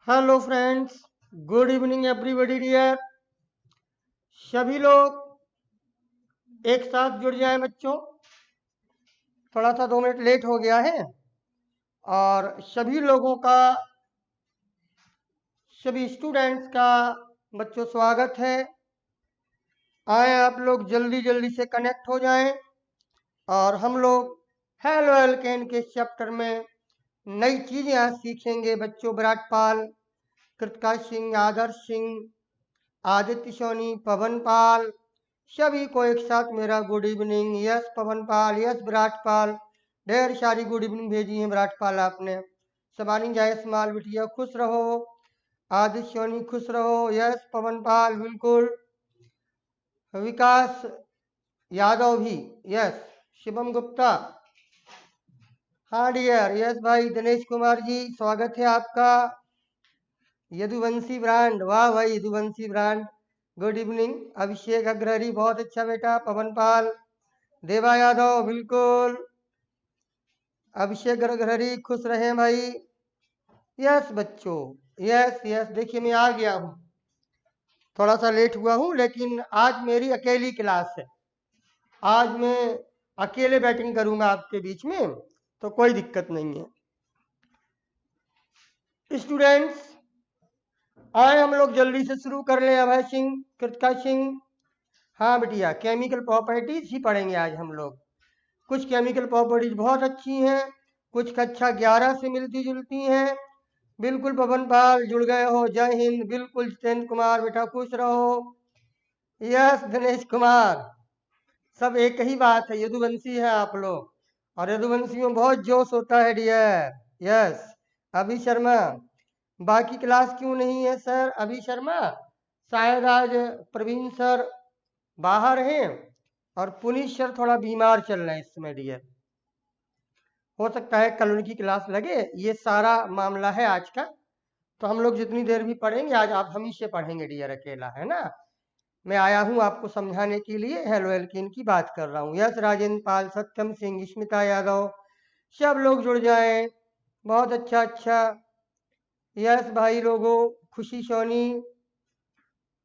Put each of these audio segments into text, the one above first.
Hello friends, good evening everybody dear. सभी लोग एक साथ जुड़ जाएं बच्चों। थोड़ा सा 2 मिनट लेट हो गया है और सभी लोगों का, सभी स्टूडेंट्स का बच्चों स्वागत है। आए आप लोग जल्दी जल्दी से कनेक्ट हो जाएं और हम लोग हेलो एल्केन के चैप्टर में नई चीजें आज सीखेंगे बच्चों। विराट पाल, कृतकाश सिंह, आदर्श सिंह, आदित्य सोनी, पवन पाल, सभी को एक साथ मेरा गुड इवनिंग। यस पवन पाल, यस विराट पाल, ढेर सारी गुड इवनिंग भेजी है विराट पाल आपने। सबानी जायसवाल बिटिया खुश रहो, आदित्य सोनी खुश रहो, यस पवन पाल बिल्कुल, विकास यादव भी यस, शिवम गुप्ता हाँ डियर, यस भाई दिनेश कुमार जी स्वागत है आपका। यदुवंशी ब्रांड, वाह भाई यदुवंशी ब्रांड, गुड इवनिंग। अभिषेक अग्रहरी बहुत अच्छा बेटा, पवन पाल, देवा यादव बिल्कुल, अभिषेक अग्रहरी खुश रहे भाई। यस बच्चों, यस यस, देखिए मैं आ गया हूँ, थोड़ा सा लेट हुआ हूँ लेकिन आज मेरी अकेली क्लास है। आज मैं अकेले बैटिंग करूंगा आपके बीच में, तो कोई दिक्कत नहीं है। स्टूडेंट्स आए हम लोग जल्दी से शुरू कर लें। अभय सिंह, कृतिका सिंह, हाँ बिटिया केमिकल प्रॉपर्टीज ही पढ़ेंगे आज हम लोग। कुछ केमिकल प्रॉपर्टीज बहुत अच्छी हैं, कुछ कक्षा 11 से मिलती जुलती हैं। बिल्कुल पवन पाल जुड़ गए हो, जय हिंद। बिल्कुल जितेंद्र कुमार बेटा खुश रहो, यस दिनेश कुमार, सब एक ही बात है, यदुवंशी है आप लोग और यदुवंशी में बहुत जोश होता है डियर। यस अभी शर्मा, बाकी क्लास क्यों नहीं है सर? अभी शर्मा शायद आज प्रवीण सर बाहर हैं और पुनीत सर थोड़ा बीमार चल रहे हैं इस समय डियर। हो सकता है कल उनकी क्लास लगे, ये सारा मामला है आज का। तो हम लोग जितनी देर भी पढ़ेंगे आज आप हम ही से पढ़ेंगे डियर, अकेला है ना। मैं आया हूँ आपको समझाने के लिए, हेलो एल्किन की बात कर रहा हूँ। यस राजेंद्र पाल, सत्यम सिंह, स्मिता यादव, सब लोग जुड़ जाएं, बहुत अच्छा अच्छा। यस भाई लोगों, खुशी सोनी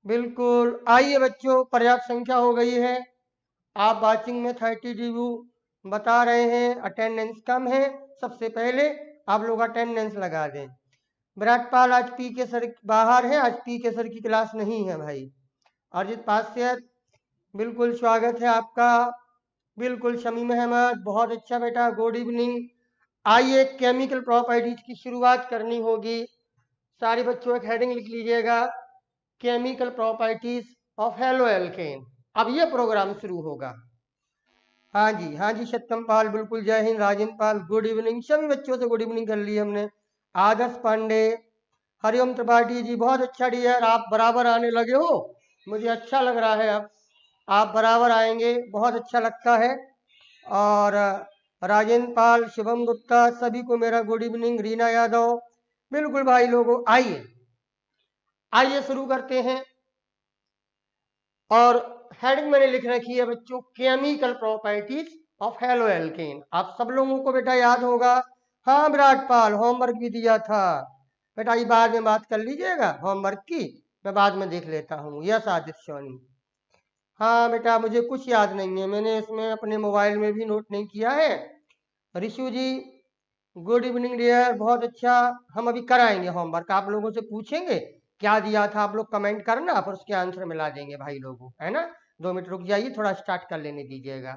बिल्कुल। आइए बच्चों, पर्याप्त संख्या हो गई है, आप वाचिंग में 30 रिव्यू बता रहे हैं, अटेंडेंस कम है। सबसे पहले आप लोग अटेंडेंस लगा दें। विराट पाल आज पी के सर बाहर है, आज पी के सर की क्लास नहीं है भाई। अरिजीत पास्य बिल्कुल स्वागत है आपका, बिल्कुल। शमीम अहमद बहुत अच्छा बेटा, गुड इवनिंग। आइए केमिकल प्रॉपर्टीज की शुरुआत करनी होगी। सारे बच्चों एक हेडिंग लिख लीजिएगा, chemical properties of halo alkane. अब ये प्रोग्राम शुरू होगा। हाँ जी सत्यम पाल बिल्कुल, जय हिंद। राजेंद्र पाल गुड इवनिंग, सभी बच्चों से गुड इवनिंग कर ली हमने। आदर्श पांडे, हरिओम त्रिपाठी जी बहुत अच्छा डियर, आप बराबर आने लगे हो, मुझे अच्छा लग रहा है। अब आप बराबर आएंगे, बहुत अच्छा लगता है। और राजेंद्र पाल, शिवम गुप्ता, सभी को मेरा गुड इवनिंग। रीना यादव बिल्कुल भाई लोगों, आइए आइए शुरू करते हैं। और हेडिंग मैंने लिख रखी है बच्चों, chemical properties of halo alkane. आप सब लोगों को बेटा याद होगा। हाँ विराट पाल, होमवर्क भी दिया था बेटा, ये बाद में बात कर लीजिएगा होमवर्क की, मैं बाद में देख लेता हूँ। यस आदित्य सोनी, हाँ बेटा मुझे कुछ याद नहीं है, मैंने इसमें अपने मोबाइल में भी नोट नहीं किया है। ऋषु जी गुड इवनिंग डियर, बहुत अच्छा। हम अभी कराएंगे होमवर्क, आप लोगों से पूछेंगे क्या दिया था, आप लोग कमेंट करना, फिर उसके आंसर मिला देंगे भाई लोगों, है ना। 2 मिनट रुक जाइए, थोड़ा स्टार्ट कर लेने दीजिएगा।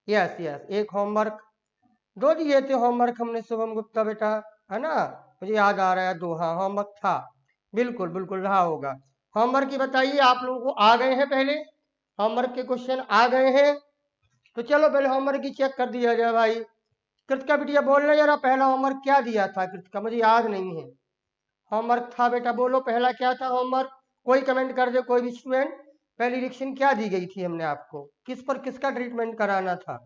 यस यस, एक होमवर्क दो दिए थे, होमवर्क हमने शुभम गुप्ता बेटा, है ना, मुझे याद आ रहा है, दो हाँ होमवर्क था, बिल्कुल बिल्कुल रहा होगा। होमवर्क की बताइए, आप लोगों को आ गए हैं? पहले होमवर्क के क्वेश्चन आ गए हैं? तो चलो पहले होमवर्क की चेक कर दिया जाए भाई। कृतिका बिटिया बोल रहे जरा, पहला होमवर्क क्या दिया था कृतिका, मुझे याद नहीं है। होमवर्क था बेटा, बोलो पहला क्या था होमवर्क, कोई कमेंट कर दे कोई भी स्टूडेंट। पहली रिएक्शन क्या दी गई थी हमने आपको, किस पर किसका ट्रीटमेंट कराना था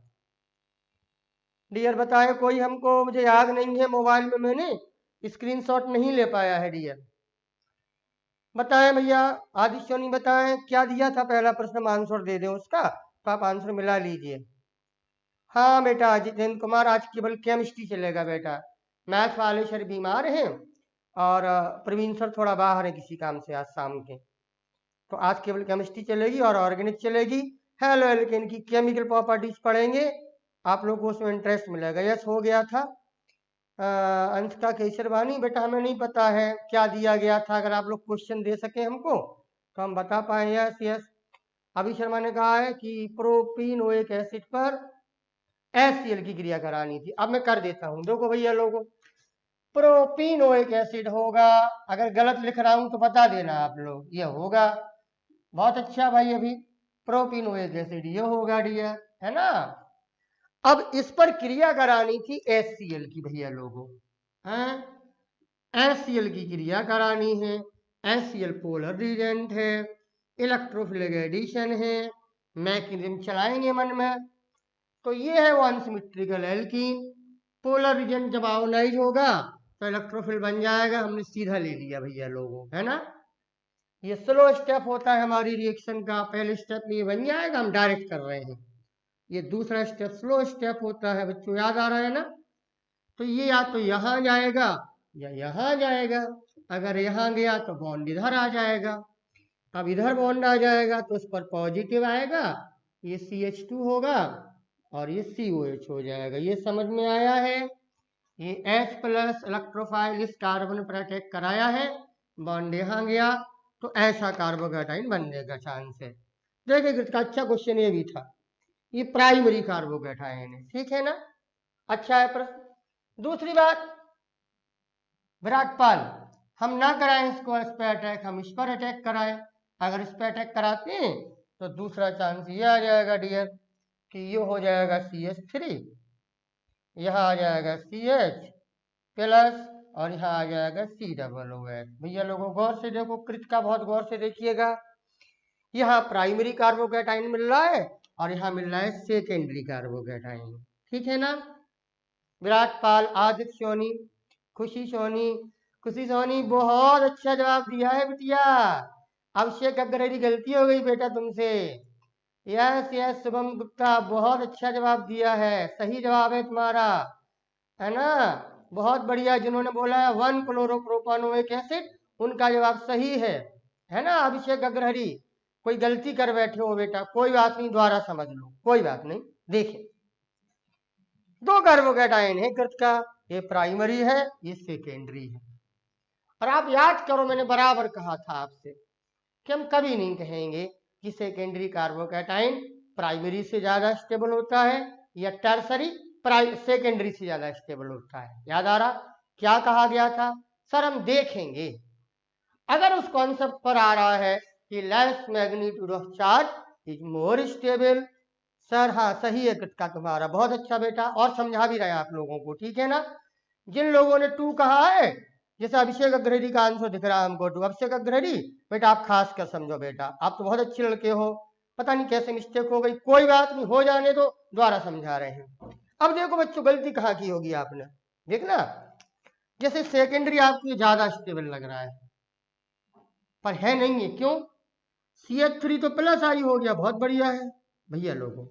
डियर, बताए कोई हमको, मुझे याद नहीं है, मोबाइल में मैंने स्क्रीनशॉट नहीं ले पाया है डियर। बताएं भैया, आदित्य नहीं बताएं क्या दिया था पहला प्रश्न, आंसर दे दें उसका, तो आप आंसर मिला लीजिए। हाँ बेटा जितेंद्र कुमार, आज केवल केमिस्ट्री चलेगा बेटा, मैथ वाले सर बीमार हैं और प्रवीण सर थोड़ा बाहर है किसी काम से आज शाम के, तो आज केवल केमिस्ट्री चलेगी और ऑर्गेनिक चलेगी। हेलो एल्केन की केमिकल प्रॉपर्टीज पढ़ेंगे, आप लोगों को उसमें इंटरेस्ट मिलेगा। यस हो गया था। अंशिका केसरवानी, बेटा हमें नहीं पता है क्या दिया गया था, अगर आप लोग क्वेश्चन दे सके हमको तो हम बता पाए। Yes yes. अभी शर्मा ने कहा है कि प्रोपीनोइक एसिड पर HCl की क्रिया करानी थी। अब मैं कर देता हूं, देखो भैया लोगों, प्रोपीनोइक एसिड होगा, अगर गलत लिख रहा हूं तो बता देना आप लोग, ये होगा। बहुत अच्छा भाई, अभी प्रोपीनोइक एसिड ये होगा डियर, है ना। अब इस पर क्रिया करानी थी HCl की भैया लोगों, हैं HCl की क्रिया करानी है। HCl पोलर रिएजेंट है, इलेक्ट्रोफिलिक एडिशन है, मैकेनिज्म चलाएंगे मन में। तो ये है वो अनसिमेट्रिकल एल्कीन। पोलर रिएजेंट जब आयोनाइज होगा तो इलेक्ट्रोफिल बन जाएगा, हमने सीधा ले लिया भैया लोगों, है ना। ये स्लो स्टेप होता है हमारी रिएक्शन का, पहले स्टेप में ये बन जाएगा, हम डायरेक्ट कर रहे हैं। ये दूसरा स्टेप स्लो स्टेप होता है, बच्चों याद आ रहा है ना। तो ये या तो यहां जाएगा या यहां जाएगा, अगर यहां गया तो बॉन्ड इधर आ जाएगा। अब इधर बॉन्ड आ जाएगा तो उस पर पॉजिटिव आएगा, ये CH2 होगा और ये COH हो जाएगा। ये समझ में आया है। ये H+ इलेक्ट्रोफाइल इस कार्बन पर अटैक कराया है, बॉन्ड यहां गया तो ऐसा कार्बोकैटाइन बनने का चांस है। देखिए इसका अच्छा क्वेश्चन ये भी था, ये प्राइमरी कार्बोकैटाइन है, ठीक है ना। अच्छा है प्रश्न। दूसरी बात, विराटपाल, हम ना कराएं इसको इस पर अटैक, हम इस पर अटैक कराएं। अगर इस पर अटैक कराते हैं तो दूसरा चांस ये आ जाएगा डियर कि ये हो जाएगा CH3, यहां आ जाएगा CH+ और यहाँ आ जाएगा COOH। भैया लोगों गौर से देखो, कृत का बहुत गौर से देखिएगा। यहाँ प्राइमरी कार्बोकैटाइन मिल रहा है और यहाँ मिल रहा है सेकेंडरी कार्बोकैटाइन, ठीक है ना। विराटपाल, आदित्य सोनी, खुशी सोनी, खुशी सोनी बहुत अच्छा जवाब दिया है बिटिया। अभिषेक अग्रहरी, गलती हो गई बेटा तुमसे। यस यस, शुभम गुप्ता बहुत अच्छा जवाब दिया है, सही जवाब है तुम्हारा, है ना। बहुत बढ़िया, जिन्होंने बोला है 1-क्लोरोप्रोपानोइक एसिड, उनका जवाब सही है ना। अभिषेक अग्रहरी, कोई गलती कर बैठे हो बेटा, कोई बात नहीं, दोबारा समझ लो, कोई बात नहीं। देखें, दो कार्बोकैटाइन है कृत का, ये प्राइमरी है, ये सेकेंडरी है। और आप याद करो, मैंने बराबर कहा था आपसे कि हम कभी नहीं कहेंगे कि सेकेंडरी कार्बोकैटाइन प्राइमरी से ज्यादा स्टेबल होता है या टर्सरी सेकेंडरी से ज्यादा स्टेबल होता है। याद आ रहा क्या कहा गया था सर, हम देखेंगे। अगर उस कॉन्सेप्ट पर आ रहा है कि less magnitude of charge is more stable, sir हाँ सही है कृत का तुम्हारा, बहुत अच्छा बेटा, और समझा भी रहे आप लोगों को, ठीक है ना। जिन लोगों ने 2 कहा है, जैसे अभिषेक अग्रहरी का आंसर दिख रहा है हमको 2, अभिषेक अग्रहरी बेटा आप खास कर समझो बेटा, आप तो बहुत अच्छे लड़के हो, पता नहीं कैसे मिस्टेक हो गई, कोई बात नहीं, हो जाने दो, दोबारा समझा रहे हैं। अब देखो बच्चों, गलती कहाँ की होगी आपने, देखना। जैसे सेकेंडरी आपको ज्यादा स्टेबल लग रहा है, पर है नहीं है, क्यों। CH3 तो +I हो गया, बहुत बढ़िया है भैया लोगों,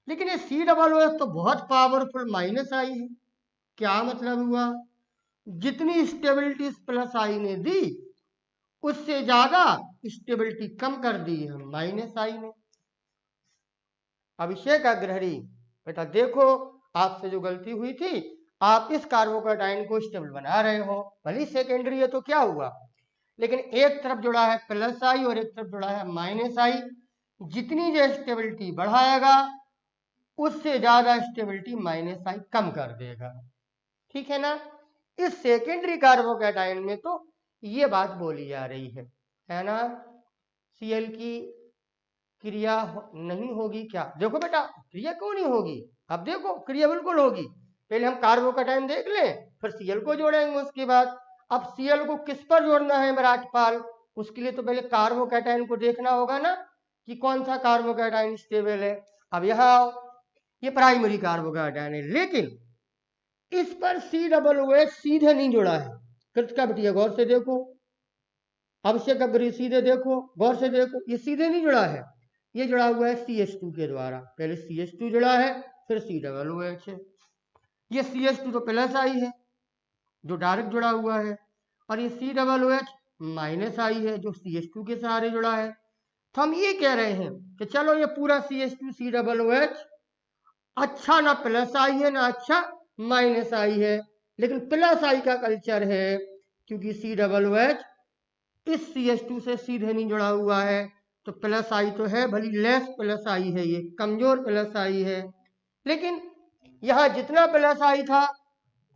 लेकिन ये COOH तो बहुत पावरफुल -I है। क्या मतलब हुआ, जितनी स्टेबिलिटी +I ने दी उससे ज्यादा स्टेबिलिटी कम कर दी है -I ने। अभिषेक अग्रहरी बेटा देखो, आपसे जो गलती हुई थी, आप इस कार्बोकैटाइन को स्टेबल बना रहे हो, भले सेकेंडरी है तो क्या हुआ, लेकिन एक तरफ जुड़ा है +I और एक तरफ जुड़ा है -I, जितनी जो स्टेबिलिटी बढ़ाएगा उससे ज्यादा स्टेबिलिटी -I कम कर देगा, ठीक है ना। इस सेकेंडरी कार्बोकैटाइन में तो ये बात बोली जा रही है ना। Cl की क्रिया नहीं होगी क्या, देखो बेटा क्रिया क्यों नहीं होगी, अब देखो क्रिया बिल्कुल होगी। पहले हम कार्बोकैटाइन देख लें, फिर Cl को जोड़ेंगे उसके बाद। अब Cl को किस पर जोड़ना है विराटपाल, उसके लिए तो पहले कार्बोकैटाइन को देखना होगा ना कि कौन सा कार्बोकैटाइन स्टेबल है। अब यहाँ आओ, ये प्राइमरी कार्बोकैटाइन है, लेकिन इस पर COOH सीधे नहीं जुड़ा है, कृत का बिटिया गौर से देखो, अभिषेक अग्रहरी सीधे देखो, गौर से देखो, ये सीधे नहीं जुड़ा है, ये जुड़ा हुआ है CH2 के द्वारा, पहले CH2 जुड़ा है फिर COOH है। ये CH2 तो +I है जो डायरेक्ट जुड़ा हुआ है, और ये COOH माइनस आई है जो CH2 के सहारे जुड़ा है। तो हम ये कह रहे हैं कि चलो ये पूरा CH2 COOH अच्छा ना प्लस आई है ना अच्छा माइनस आई है, लेकिन प्लस आई का कल्चर है क्योंकि COOH इस CH2 से सीधे नहीं जुड़ा हुआ है। तो प्लस आई तो है, भली लेस प्लस आई है, ये कमजोर प्लस आई है। लेकिन यहां जितना प्लस आई था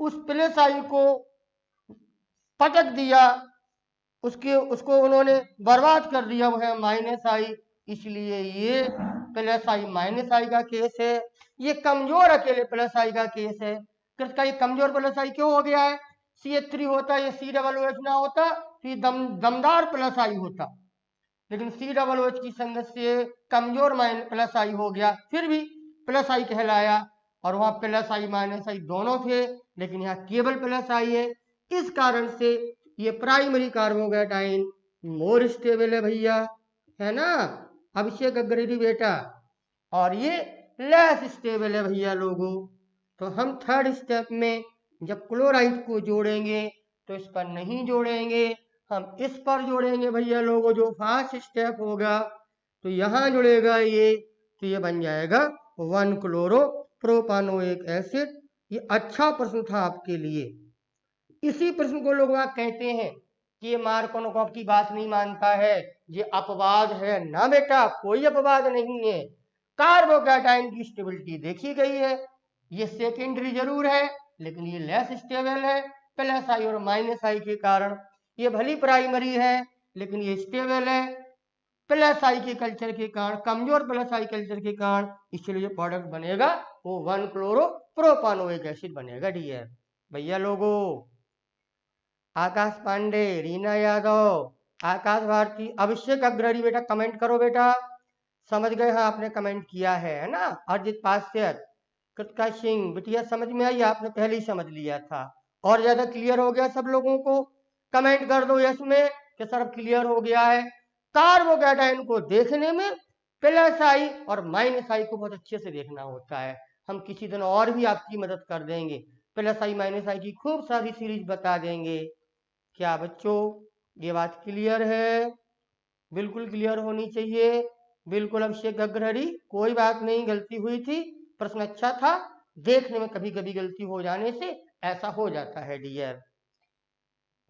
उस प्लस आई को पटक दिया, उसको उन्होंने बर्बाद कर दिया, वो है माइनस आई। इसलिए ये प्लस आई माइनस आई का केस है, ये कमजोर अकेले प्लस आई का केस है। किसका ये कमजोर प्लस आई क्यों हो गया है? CH3 होता, ये COOH ना होता तो ये दमदार प्लस आई होता, लेकिन COOH की संगत से कमजोर प्लस आई हो गया, फिर भी प्लस आई कहलाया। और वहां प्लस आई माइनस आई दोनों थे, लेकिन यहाँ केवल प्लस आई है। इस कारण से ये प्राइमरी कार्बोकैटाइन मोर स्टेबल है भैया, है ना अभिषेक अग्रणी बेटा, और ये लेस स्टेबल है भैया लोगों। तो हम थर्ड स्टेप में जब क्लोराइड को जोड़ेंगे तो इस पर नहीं जोड़ेंगे, हम इस पर जोड़ेंगे भैया लोगों, जो फर्स्ट स्टेप होगा। तो यहां जुड़ेगा ये, तो ये बन जाएगा 1-क्लोरोप्रोपानोइक एसिड। ये अच्छा प्रश्न था आपके लिए। इसी प्रश्न को लोग कहते हैं कि ये मार्कोनोकॉफ की बात नहीं मानता है, ये अपवाद है। ना बेटा, कोई अपवाद नहीं है। कार्बोकैटाइन की स्टेबिलिटी देखी गई है, ये सेकेंडरी जरूर है लेकिन ये लेस स्टेबल है प्लस आई और माइनस आई के कारण। ये भली प्राइमरी है लेकिन ये स्टेबल है प्लस आई के कल्चर के कारण, कमजोर प्लस आई कल्चर के कारण, इसलिए जो प्रोडक्ट बनेगा वो 1-क्लोरोप्रोपानोइक एसिड बनेगा डियर। भैया लोगों, आकाश पांडे, रीना यादव, आकाश भारती, अभिषेक अग्रणी बेटा कमेंट करो बेटा। समझ गए? हाँ आपने कमेंट किया है ना। अरजित पास्यत, कृतिका सिंह, बिटिया समझ में आई? आपने पहले ही समझ लिया था। और ज्यादा क्लियर हो गया सब लोगों को? कमेंट कर दो यस में कि सर क्लियर हो गया है। कार्बोकैटाइन को देखने में प्लस आई और माइनस आई को बहुत अच्छे से देखना होता है। हम किसी दिन और भी आपकी मदद कर देंगे, प्लस आई माइनस आई की खूब सारी सीरीज बता देंगे। क्या बच्चों ये बात क्लियर है? बिल्कुल क्लियर होनी चाहिए। बिल्कुल अभिषेक अग्रहरी, कोई बात नहीं, गलती हुई थी, प्रश्न अच्छा था, देखने में कभी कभी गलती हो जाने से ऐसा हो जाता है डियर।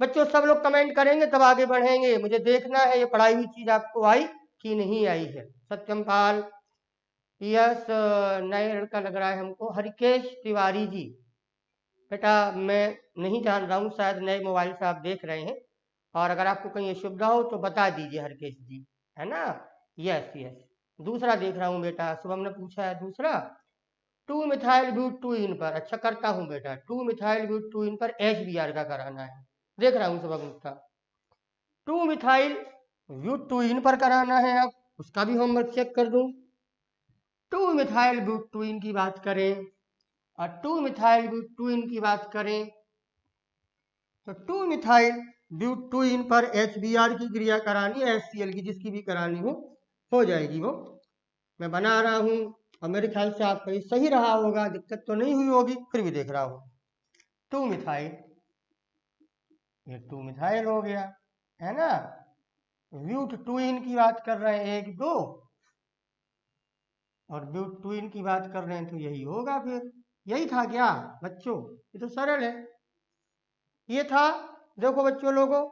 बच्चों सब लोग कमेंट करेंगे तब आगे बढ़ेंगे, मुझे देखना है ये पढ़ाई हुई चीज आपको आई कि नहीं आई है। सत्यम पाल, यस, नए लड़का लग रहा है हमको। हरिकेश तिवारी जी, बेटा मैं नहीं जान रहा हूँ, शायद नए मोबाइल से आप देख रहे हैं, और अगर आपको कहीं असुविधा हो तो बता दीजिए हरकेश जी, है ना। यस यस, दूसरा देख रहा हूँ बेटा, शुभम ने पूछा है दूसरा 2-मिथाइल ब्यूट-2-इन पर। अच्छा करता हूँ बेटा, 2-मिथाइल ब्यूट-2-इन पर HBr का कराना है, देख रहा हूँ शुभम का। 2-मिथाइल ब्यूट-2-इन पर कराना है, अब उसका भी होमवर्क चेक कर दूं। 2-मिथाइल ब्यूट-2-इन की बात करें और 2-मिथाइल ब्यूट-2-इन की बात करें तो 2-मिथाइल ब्यूट-2-इन पर HBr की क्रिया करानी है, HCl की जिसकी भी करानी हो जाएगी वो मैं बना रहा हूं। और मेरे ख्याल से आपका ये सही रहा होगा, दिक्कत तो नहीं हुई होगी, फिर भी देख रहा हूं। 2-मिथाइल, ये 2-मिथाइल हो गया, है ना। ब्यूट-2-इन की बात कर रहे हैं 1-2, और ब्यूट-2-इन की बात कर रहे हैं तो यही होगा। फिर यही था क्या बच्चों? ये तो सरल है, ये था। देखो बच्चों लोगों,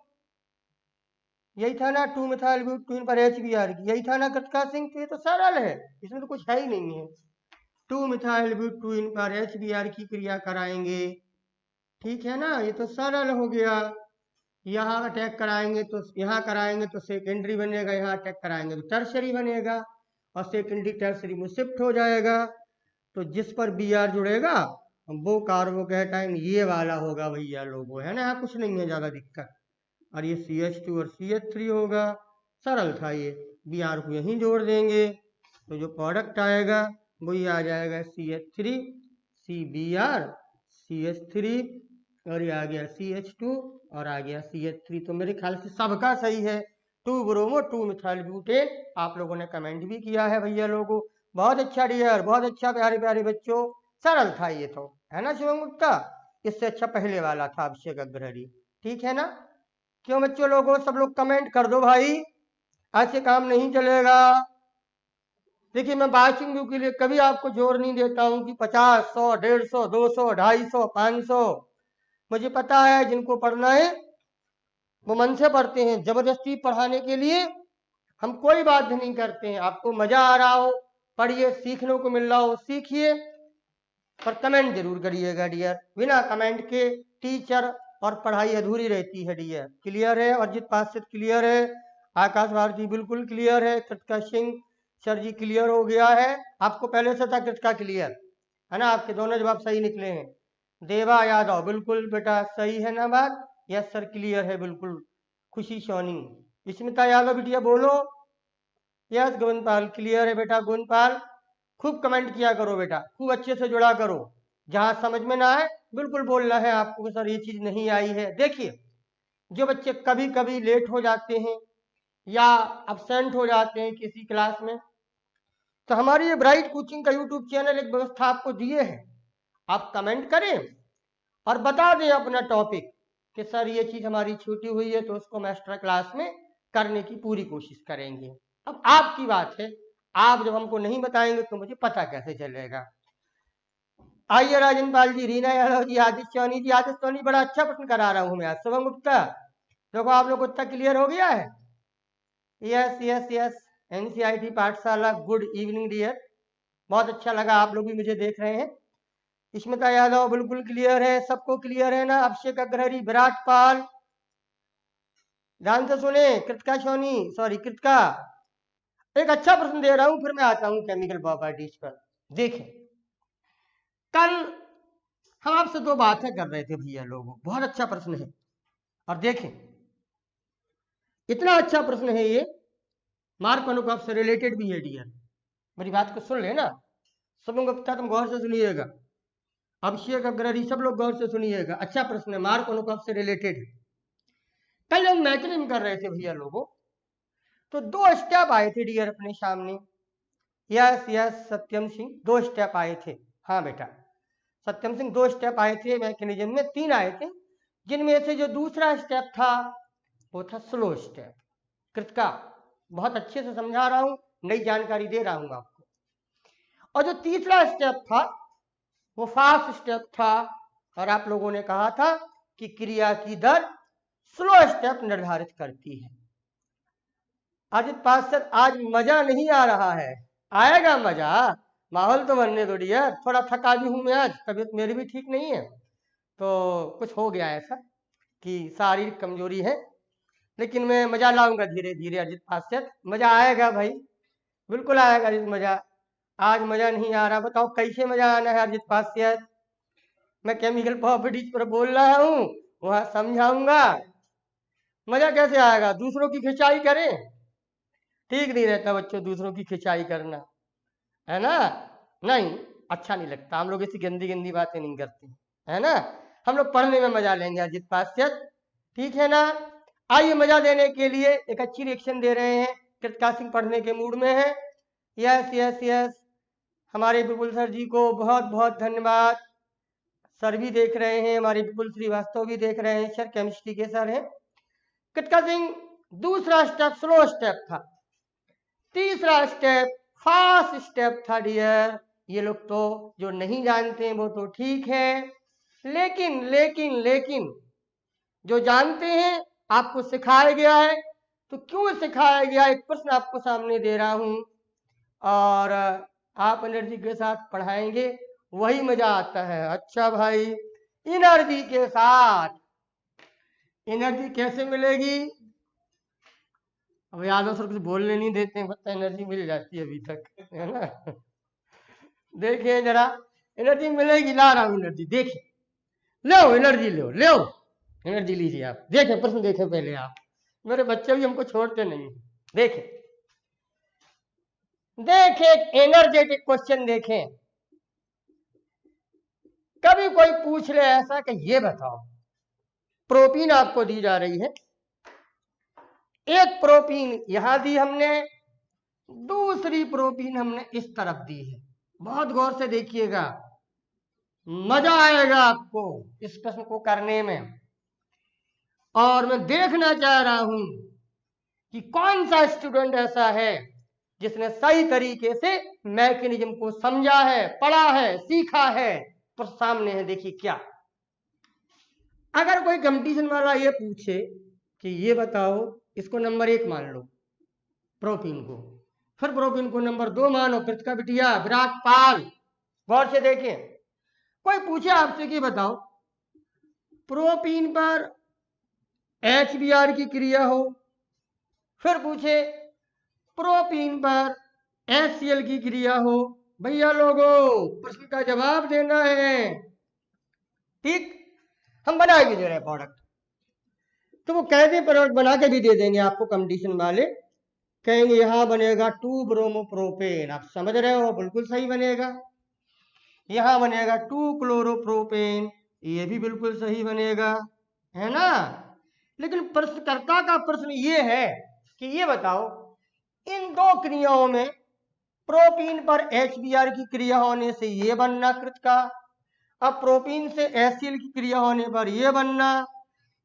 यही था ना 2-मिथाइल ब्यूट-2-इन पर HBr की, यही था ना कृतिका सिंह। तो ये तो सरल है, इसमें तो कुछ है ही नहीं है। 2-मिथाइल ब्यूट-2-इन पर HBr की क्रिया कराएंगे, ठीक है ना, ये तो सरल हो गया। यहाँ अटैक कराएंगे तो यहाँ कराएंगे तो सेकेंडरी बनेगा, यहाँ अटैक कराएंगे तो टर्शरी बनेगा, और सेकेंडरी टर्शरी में शिफ्ट हो जाएगा। तो जिस पर Br जुड़ेगा वो कार्बोकैटाइन ये वाला होगा भैया लोगों, है ना। यहाँ कुछ नहीं है ज्यादा दिक्कत। और ये CH2 और CH3 होगा, सरल था ये। Br को यहीं जोड़ देंगे तो जो प्रोडक्ट आएगा वही आ जाएगा CH3 CBr CH3, और ये आ गया CH2 और आ गया CH3। तो मेरे ख्याल से सबका सही है। 2-ब्रोमो 2-मिथाइल ब्यूटेन, आप लोगों ने कमेंट भी किया है भैया लोगों, बहुत अच्छा डियर, बहुत अच्छा प्यारे प्यारे बच्चों, सरल था ये तो, है ना शिवम गुप्ता। इससे अच्छा पहले वाला था अभिषेक अग्रहरी, ठीक है ना। क्यों बच्चों लोगों, सब लोग कमेंट कर दो भाई, ऐसे काम नहीं चलेगा। देखिए मैं पासिंग व्यू के लिए कभी आपको जोर नहीं देता हूं कि 50, 100, 150, 200, 250, 500। मुझे पता है जिनको पढ़ना है वो मन से पढ़ते हैं, जबरदस्ती पढ़ाने के लिए हम कोई बात नहीं करते हैं। आपको मजा आ रहा हो पढ़िए, सीखने को मिल रहा हो सीखिए, पर कमेंट जरूर करिएगा डियर। बिना कमेंट के टीचर और पढ़ाई अधूरी रहती है डियर। क्लियर है? अरिजीत पासित क्लियर है, आकाश भारती बिल्कुल क्लियर है, कृतिका सिंह सर जी क्लियर हो गया है। आपको पहले से था कृतिका क्लियर है ना, आपके दोनों जवाब सही निकले हैं। देवा यादव बिल्कुल बेटा सही है ना बात, यस सर क्लियर है बिल्कुल। खुशी सोनी, स्मिता यादव बिटिया बोलो, यस गोविंदपाल क्लियर है बेटा। गोविंदपाल खूब कमेंट किया करो बेटा, खूब अच्छे से जुड़ा करो, जहां समझ में ना आए बिल्कुल बोलना है आपको कि सर ये चीज नहीं आई है। देखिए जो बच्चे कभी कभी लेट हो जाते हैं या अब्सेंट हो जाते हैं किसी क्लास में, तो हमारी ये ब्राइट कोचिंग का यूट्यूब चैनल एक व्यवस्था आपको दिए है, आप कमेंट करें और बता दें अपना टॉपिक कि सर ये चीज हमारी छूटी हुई है, तो उसको हम एक्स्ट्रा क्लास में करने की पूरी कोशिश करेंगे। अब आपकी बात है, आप जब हमको नहीं बताएंगे तो मुझे पता कैसे चलेगा। आइए राजन पाल जी, रीना यादव जी, आदित्य सोनी जी। आदित्य सोनी बड़ा अच्छा प्रश्न करा रहा हूं मैं आज। शुभम गुप्ता देखो आप लोग को इतना क्लियर हो गया है। यस यस यस, एनसीईआरटी पाठशाला गुड इवनिंग डियर, बहुत अच्छा लगा आप लोग भी मुझे देख रहे हैं। स्मिता यादव बिल्कुल क्लियर है, सबको क्लियर है ना। अभिषेक अग्रहरी, विराट पाल, ध्यान से सुने। कृतिका सोनी, सॉरी कृतिका, एक अच्छा प्रश्न दे रहा हूं फिर मैं आता हूं केमिकल प्रॉपर्टीज पर। देखें कल हम आपसे दो बातें कर रहे थे भैया लोगों, बहुत अच्छा प्रश्न है, और देखें इतना अच्छा प्रश्न है ये, मार्क अनुपात से रिलेटेड भी है डियर। मेरी बात को सुन लेना, सब लोग गुप्ता तुम गौर से सुनिएगा, अभिषेक अग्रहरी सब लोग गौर से सुनिएगा। अच्छा प्रश्न है, मार्क अनुपात से रिलेटेड है। कल हम मैथनिंग कर रहे थे भैया लोगों, तो दो स्टेप आए थे डियर अपने सामने। यस यस सत्यम सिंह, दो स्टेप आए थे। हाँ बेटा सत्यम सिंह, दो स्टेप आए थे मैकेनिज्म में, तीन आए थे, जिनमें से जो दूसरा स्टेप था वो था स्लो स्टेप। कृतिका बहुत अच्छे से समझा रहा हूं, नई जानकारी दे रहा हूं आपको। और जो तीसरा स्टेप था वो फास्ट स्टेप था, और आप लोगों ने कहा था कि क्रिया की दर स्लो स्टेप निर्धारित करती है। अजित पार्षद आज मजा नहीं आ रहा है, आएगा मजा, माहौल तो बनने दो डियर। थोड़ा थका भी हूं मैं आज, तबीयत मेरी भी ठीक नहीं है, तो कुछ हो गया ऐसा कि शारीरिक कमजोरी है, लेकिन मैं मजा लाऊंगा धीरे धीरे। अजित पार्षद मजा आएगा भाई, बिल्कुल आएगा अजित मजा। आज मजा नहीं आ रहा, बताओ कैसे मजा आना है अजित पार्षद। मैं केमिकल प्रॉपर्टीज पर बोल रहा हूं, वहां समझाऊंगा। मजा कैसे आएगा, दूसरों की खिंचाई करें, ठीक नहीं रहता बच्चों दूसरों की खिंचाई करना, है ना, नहीं अच्छा नहीं लगता। हम लोग ऐसी गंदी गंदी बातें नहीं करते, है ना। हम लोग पढ़ने में मजा लेंगे अजित पाश्चात, ठीक है ना। आइए मजा देने के लिए एक अच्छी रिएक्शन दे रहे हैं, कृतिका सिंह पढ़ने के मूड में है। यस यस यस, हमारे विपुल सर जी को बहुत बहुत धन्यवाद। सर भी देख रहे हैं, हमारे विपुल श्रीवास्तव भी देख रहे हैं, सर केमिस्ट्री के सर हैं। कृतिका सिंह दूसरा स्टेप स्लो स्टेप था, तीसरा स्टेप फास्ट स्टेप था डियर। ये लोग तो जो नहीं जानते हैं वो तो ठीक है, लेकिन लेकिन लेकिन जो जानते हैं आपको सिखाया गया है, तो क्यों सिखाया गया, एक प्रश्न आपको सामने दे रहा हूं, और आप एनर्जी के साथ पढ़ाएंगे वही मजा आता है। अच्छा भाई, एनर्जी के साथ, एनर्जी कैसे मिलेगी, अब यादव सर कुछ बोलने नहीं देते हैं, पता एनर्जी मिल जाती है अभी तक, है ना। देखिए जरा, एनर्जी मिलेगी, ला रहा हूं एनर्जी, देखिए लो एनर्जी, लो लो एनर्जी लीजिए आप। देखें प्रश्न देखें पहले आप, मेरे बच्चे भी हमको छोड़ते नहीं। देखें देखें एनर्जेटिक क्वेश्चन देखें। कभी कोई पूछ ले ऐसा कि ये बताओ, प्रोटीन आपको दी जा रही है, एक प्रोटीन यहां दी हमने, दूसरी प्रोटीन हमने इस तरफ दी है। बहुत गौर से देखिएगा, मजा आएगा आपको इस प्रश्न को करने में। और मैं देखना चाह रहा हूं कि कौन सा स्टूडेंट ऐसा है जिसने सही तरीके से मैकेनिज्म को समझा है, पढ़ा है, सीखा है। तो सामने है, देखिए क्या। अगर कोई कंपटीशन वाला ये पूछे कि ये बताओ, इसको नंबर 1 मान लो प्रोपीन को, फिर प्रोपीन को नंबर 2 मानो कृतिका बिटिया, विराट पाल, गौर से देखें। कोई पूछे आपसे कि बताओ प्रोपीन पर HBr की क्रिया हो, फिर पूछे प्रोपीन पर HCl की क्रिया हो, भैया लोगों प्रश्न का जवाब देना है। ठीक, हम बना भी दे रहे हैं प्रोडक्ट, तो वो कहते प्रोडक्ट बना के भी दे देंगे आपको कंपटीशन वाले, कहेंगे यहां बनेगा 2 ब्रोमोप्रोपेन, आप समझ रहे हो, बिल्कुल सही बनेगा। यहां बनेगा 2 क्लोरोप्रोपेन, ये भी बिल्कुल सही बनेगा, है ना। लेकिन प्रश्नकर्ता का प्रश्न ये है कि ये बताओ इन दो क्रियाओं में प्रोपीन पर HBr की क्रिया होने से ये बनना कृतिका, अब प्रोपीन से HCl की क्रिया होने पर ये बनना,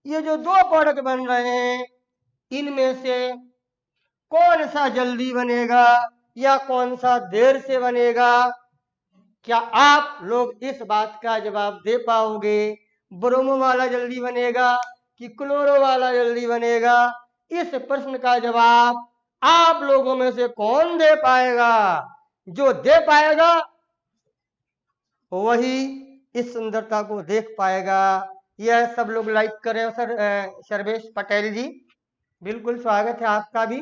ये जो दो प्रोडक्ट बन रहे हैं इनमें से कौन सा जल्दी बनेगा या कौन सा देर से बनेगा? क्या आप लोग इस बात का जवाब दे पाओगे? ब्रोमो वाला जल्दी बनेगा कि क्लोरो वाला जल्दी बनेगा? इस प्रश्न का जवाब आप लोगों में से कौन दे पाएगा? जो दे पाएगा वही इस सुंदरता को देख पाएगा। यह सब लोग लाइक करें सर। सर्वेश पटेल जी, बिल्कुल स्वागत है आपका भी।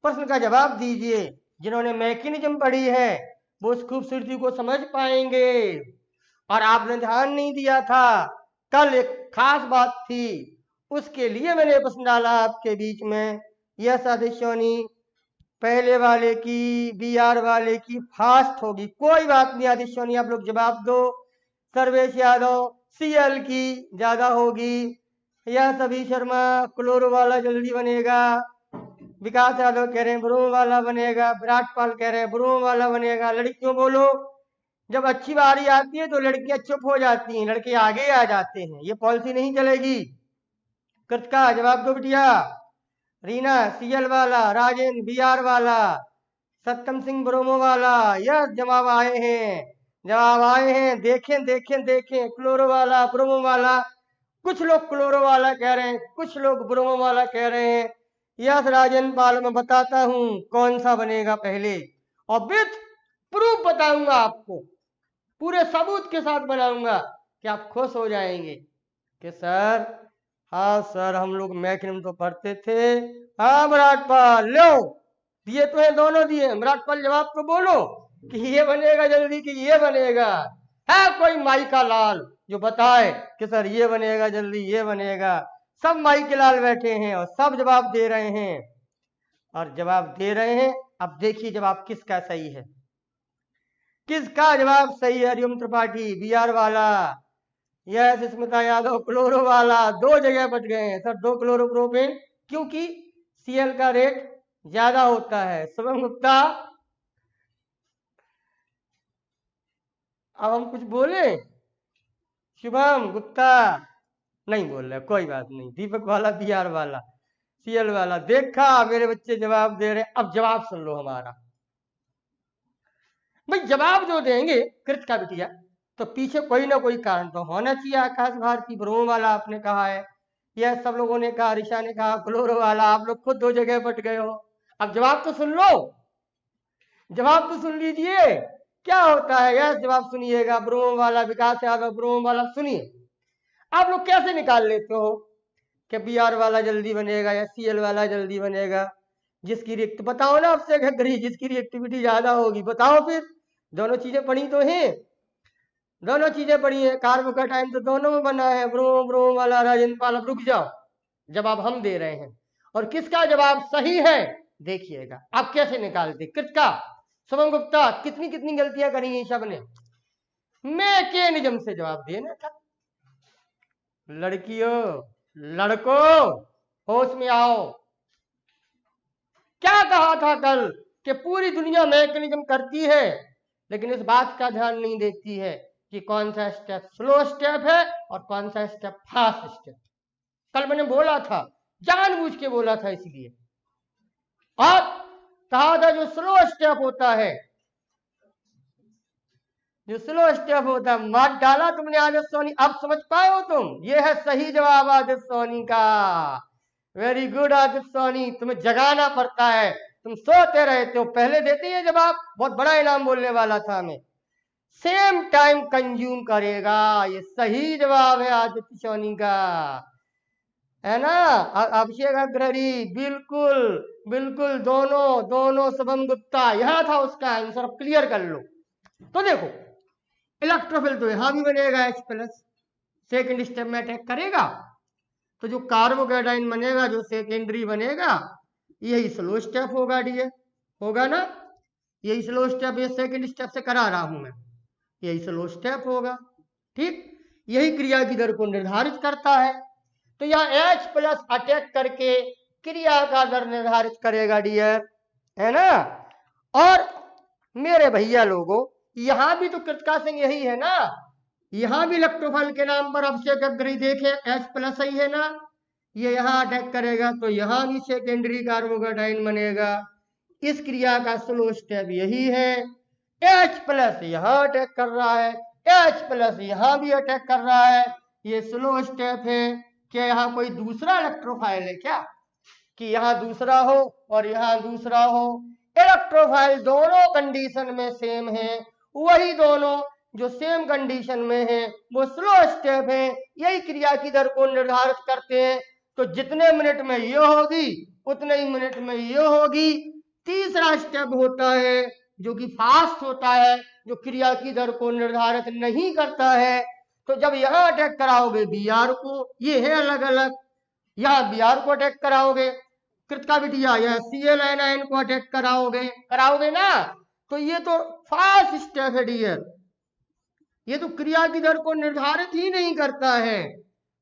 प्रश्न का जवाब दीजिए। जिन्होंने मैकेनिज्म पढ़ी है वो उस खूबसूरती को समझ पाएंगे। और आपने ध्यान नहीं दिया था, कल एक खास बात थी, उसके लिए मैंने प्रश्न डाला आपके बीच में। यह सादिशोनी पहले वाले की, BR वाले की फास्ट होगी, कोई बात नहीं आदिशोनी, आप लोग जवाब दो। सर्वेश यादव CL की ज्यादा होगी। यह सभी शर्मा क्लोरो वाला जल्दी बनेगा। विकास यादव कह रहे हैं ब्रोमो वाला बनेगा। विराट पाल कह रहे हैं ब्रोमो वाला बनेगा। लड़कियों बोलो, जब अच्छी बारी आती है तो लड़कियां चुप हो जाती हैं, लड़के आगे आ जाते हैं, ये पॉलिसी नहीं चलेगी। कृतिका जवाब दो बिटिया। रीना CL वाला, राजेंद्र BR वाला, सत्यम सिंह ब्रोमो वाला। यह जवाब आए हैं, जवाब आए हैं, देखें देखें देखें। क्लोरो वाला, ब्रोमो वाला, कुछ लोग क्लोरो वाला कह रहे हैं, कुछ लोग ब्रोमो वाला कह रहे हैं। यस राजन पाल, मैं बताता हूं कौन सा बनेगा पहले, और विथ प्रूफ बताऊंगा आपको, पूरे सबूत के साथ बनाऊंगा कि आप खुश हो जाएंगे कि सर, हाँ सर हम लोग मैकेनिज्म तो पढ़ते थे। हाँ विराट पाल लो, दिए तो है, दोनों दिए। विराट पाल जवाब तो बोलो कि ये बनेगा जल्दी कि ये बनेगा। है कोई माई का लाल जो बताए कि सर ये बनेगा जल्दी, ये बनेगा? सब माई के लाल बैठे हैं और सब जवाब दे रहे हैं, और जवाब दे रहे हैं। अब देखिए जवाब किसका सही है, किसका जवाब सही है। हरिओम त्रिपाठी BR वाला, यह स्मिता यादव क्लोरो वाला। दो जगह बच गए हैं सर, 2 क्लोरोप्रोपेन, क्योंकि CL का रेट ज्यादा होता है। शुभम गुप्ता, अब हम कुछ बोले? शुभम गुप्ता नहीं बोल रहे, कोई बात नहीं। दीपक वाला, BR वाला, CL वाला, देखा मेरे बच्चे जवाब दे रहे। अब जवाब सुन लो हमारा भाई। जवाब जो देंगे कृतिका बिटिया, तो पीछे कोई ना कोई कारण तो होना चाहिए। आकाश भारती ब्रोमो वाला आपने कहा है, यह सब लोगों ने कहा, ऋषा ने कहा क्लोरो वाला, आप लोग खुद 2 जगह बट गए हो। अब जवाब तो सुन लो, जवाब तो सुन लीजिए क्या होता है। यह जवाब सुनिएगा, ब्रोमो वाला, विकास यादव ब्रोमो वाला। सुनिए आप लोग कैसे निकाल लेते हो कि BR वाला जल्दी बनेगा या CL वाला जल्दी बनेगा? जिसकी रिएक्ट बताओ ना, आपसे घरी जिसकी रिएक्टिविटी ज्यादा होगी बताओ। फिर दोनों चीजें पढ़ी तो हैं, दोनों चीजें पढ़ी है। कार्बो का टाइम तो दोनों में बना है, ब्रोमो ब्रोमो वाला। राजेंद्र पाल अब रुक जाओ, जवाब हम दे रहे हैं और किसका जवाब सही है देखिएगा। आप कैसे निकालते? कृतिका, शुभम गुप्ता, कितनी कितनी गलतियां करी हैं सब ने। मैकेनिज्म से जवाब देना था। लड़कियों लड़कों होश में आओ। क्या कहा था कल कि पूरी दुनिया मैकेनिज्म करती है, लेकिन इस बात का ध्यान नहीं देती है कि कौन सा स्टेप स्लो स्टेप है और कौन सा स्टेप फास्ट स्टेप। कल मैंने बोला था, जानबूझ के बोला था इसलिए। और कहा था जो स्लो स्टेप होता है, जो स्लो स्टेप होता है, मार डाला तुमने आदित्य सोनी। अब समझ पाए हो तुम? ये है सही जवाब आदित्य सोनी का। वेरी गुड आदित्य सोनी, तुम्हें जगाना पड़ता है, तुम सोते रहते हो। पहले देते ये जवाब, बहुत बड़ा इनाम बोलने वाला था मैं। सेम टाइम कंज्यूम करेगा, ये सही जवाब है आदित्य सोनी का, है ना। अभिषेक अग्रहरी, बिल्कुल बिल्कुल, दोनों दोनों। शुभम गुप्ता, यहां था उसका आंसर, अब क्लियर कर लो। तो देखो, इलेक्ट्रोफिल तो यहां भी बनेगा H+, सेकेंड स्टेप में अटैक करेगा, तो जो कार्बोकेटाइन बनेगा, जो सेकेंडरी बनेगा, यही स्लो स्टेप होगा डियर, होगा ना। यही स्लो स्टेप, ये सेकेंड स्टेप से करा रहा हूं मैं, यही स्लो स्टेप होगा। ठीक, यही क्रिया की दर को निर्धारित करता है। तो यहाँ H+ अटैक करके क्रिया का दर निर्धारित करेगा डियर, है ना। और मेरे भैया लोगों, यहां भी तो कृतिका सिंह यही है ना, यहां भी इलेक्ट्रोफाइल के नाम पर अभिषेक अग्रही देखे H+ ही है ना। ये यहां अटैक करेगा तो यहां भी सेकेंडरी कार्बोकेटाइन बनेगा। इस क्रिया का स्लो स्टेप यही है। H+ यहां अटैक कर रहा है, H+ यहां भी अटैक कर रहा है, ये स्लो स्टेप है। क्या यहाँ कोई दूसरा इलेक्ट्रोफाइल है क्या, कि यहाँ दूसरा हो और यहाँ दूसरा हो? इलेक्ट्रोफाइल दोनों कंडीशन में सेम है, वही दोनों जो सेम कंडीशन में है वो स्लो स्टेप है, यही क्रिया की दर को निर्धारित करते हैं। तो जितने मिनट में ये होगी उतने ही मिनट में ये होगी। तीसरा स्टेप होता है जो कि फास्ट होता है, जो क्रिया की दर को निर्धारित नहीं करता है। तो जब यहाँ अटैक कराओगे Br को, ये है अलग अलग, यहाँ Br को अटैक कराओगे, कृतिका बिटिया यह Cl को अटैक कराओगे ना, तो ये तो फास्ट स्टेप है डियर, ये तो क्रिया की दर को निर्धारित ही नहीं करता है,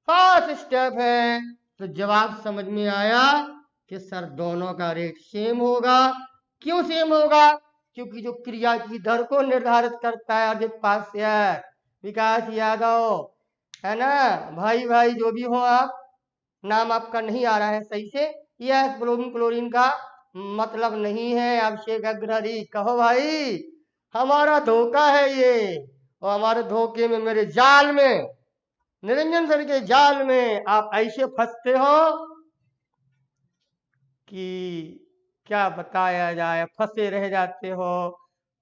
फास्ट स्टेप है। तो जवाब समझ में आया कि सर दोनों का रेट सेम होगा। क्यों सेम होगा? क्योंकि जो क्रिया की दर को निर्धारित करता है अर्जित पास्यर, विकास यादव, है ना। भाई भाई जो भी हो आप, नाम आपका नहीं आ रहा है सही से, यह ब्रोमीन क्लोरीन का मतलब नहीं है अभिषेक अग्रहरी। कहो भाई, हमारा धोखा है ये, और हमारे धोखे में, मेरे जाल में, निरंजन सर के जाल में आप ऐसे फंसते हो कि क्या बताया जाए, फंसे रह जाते हो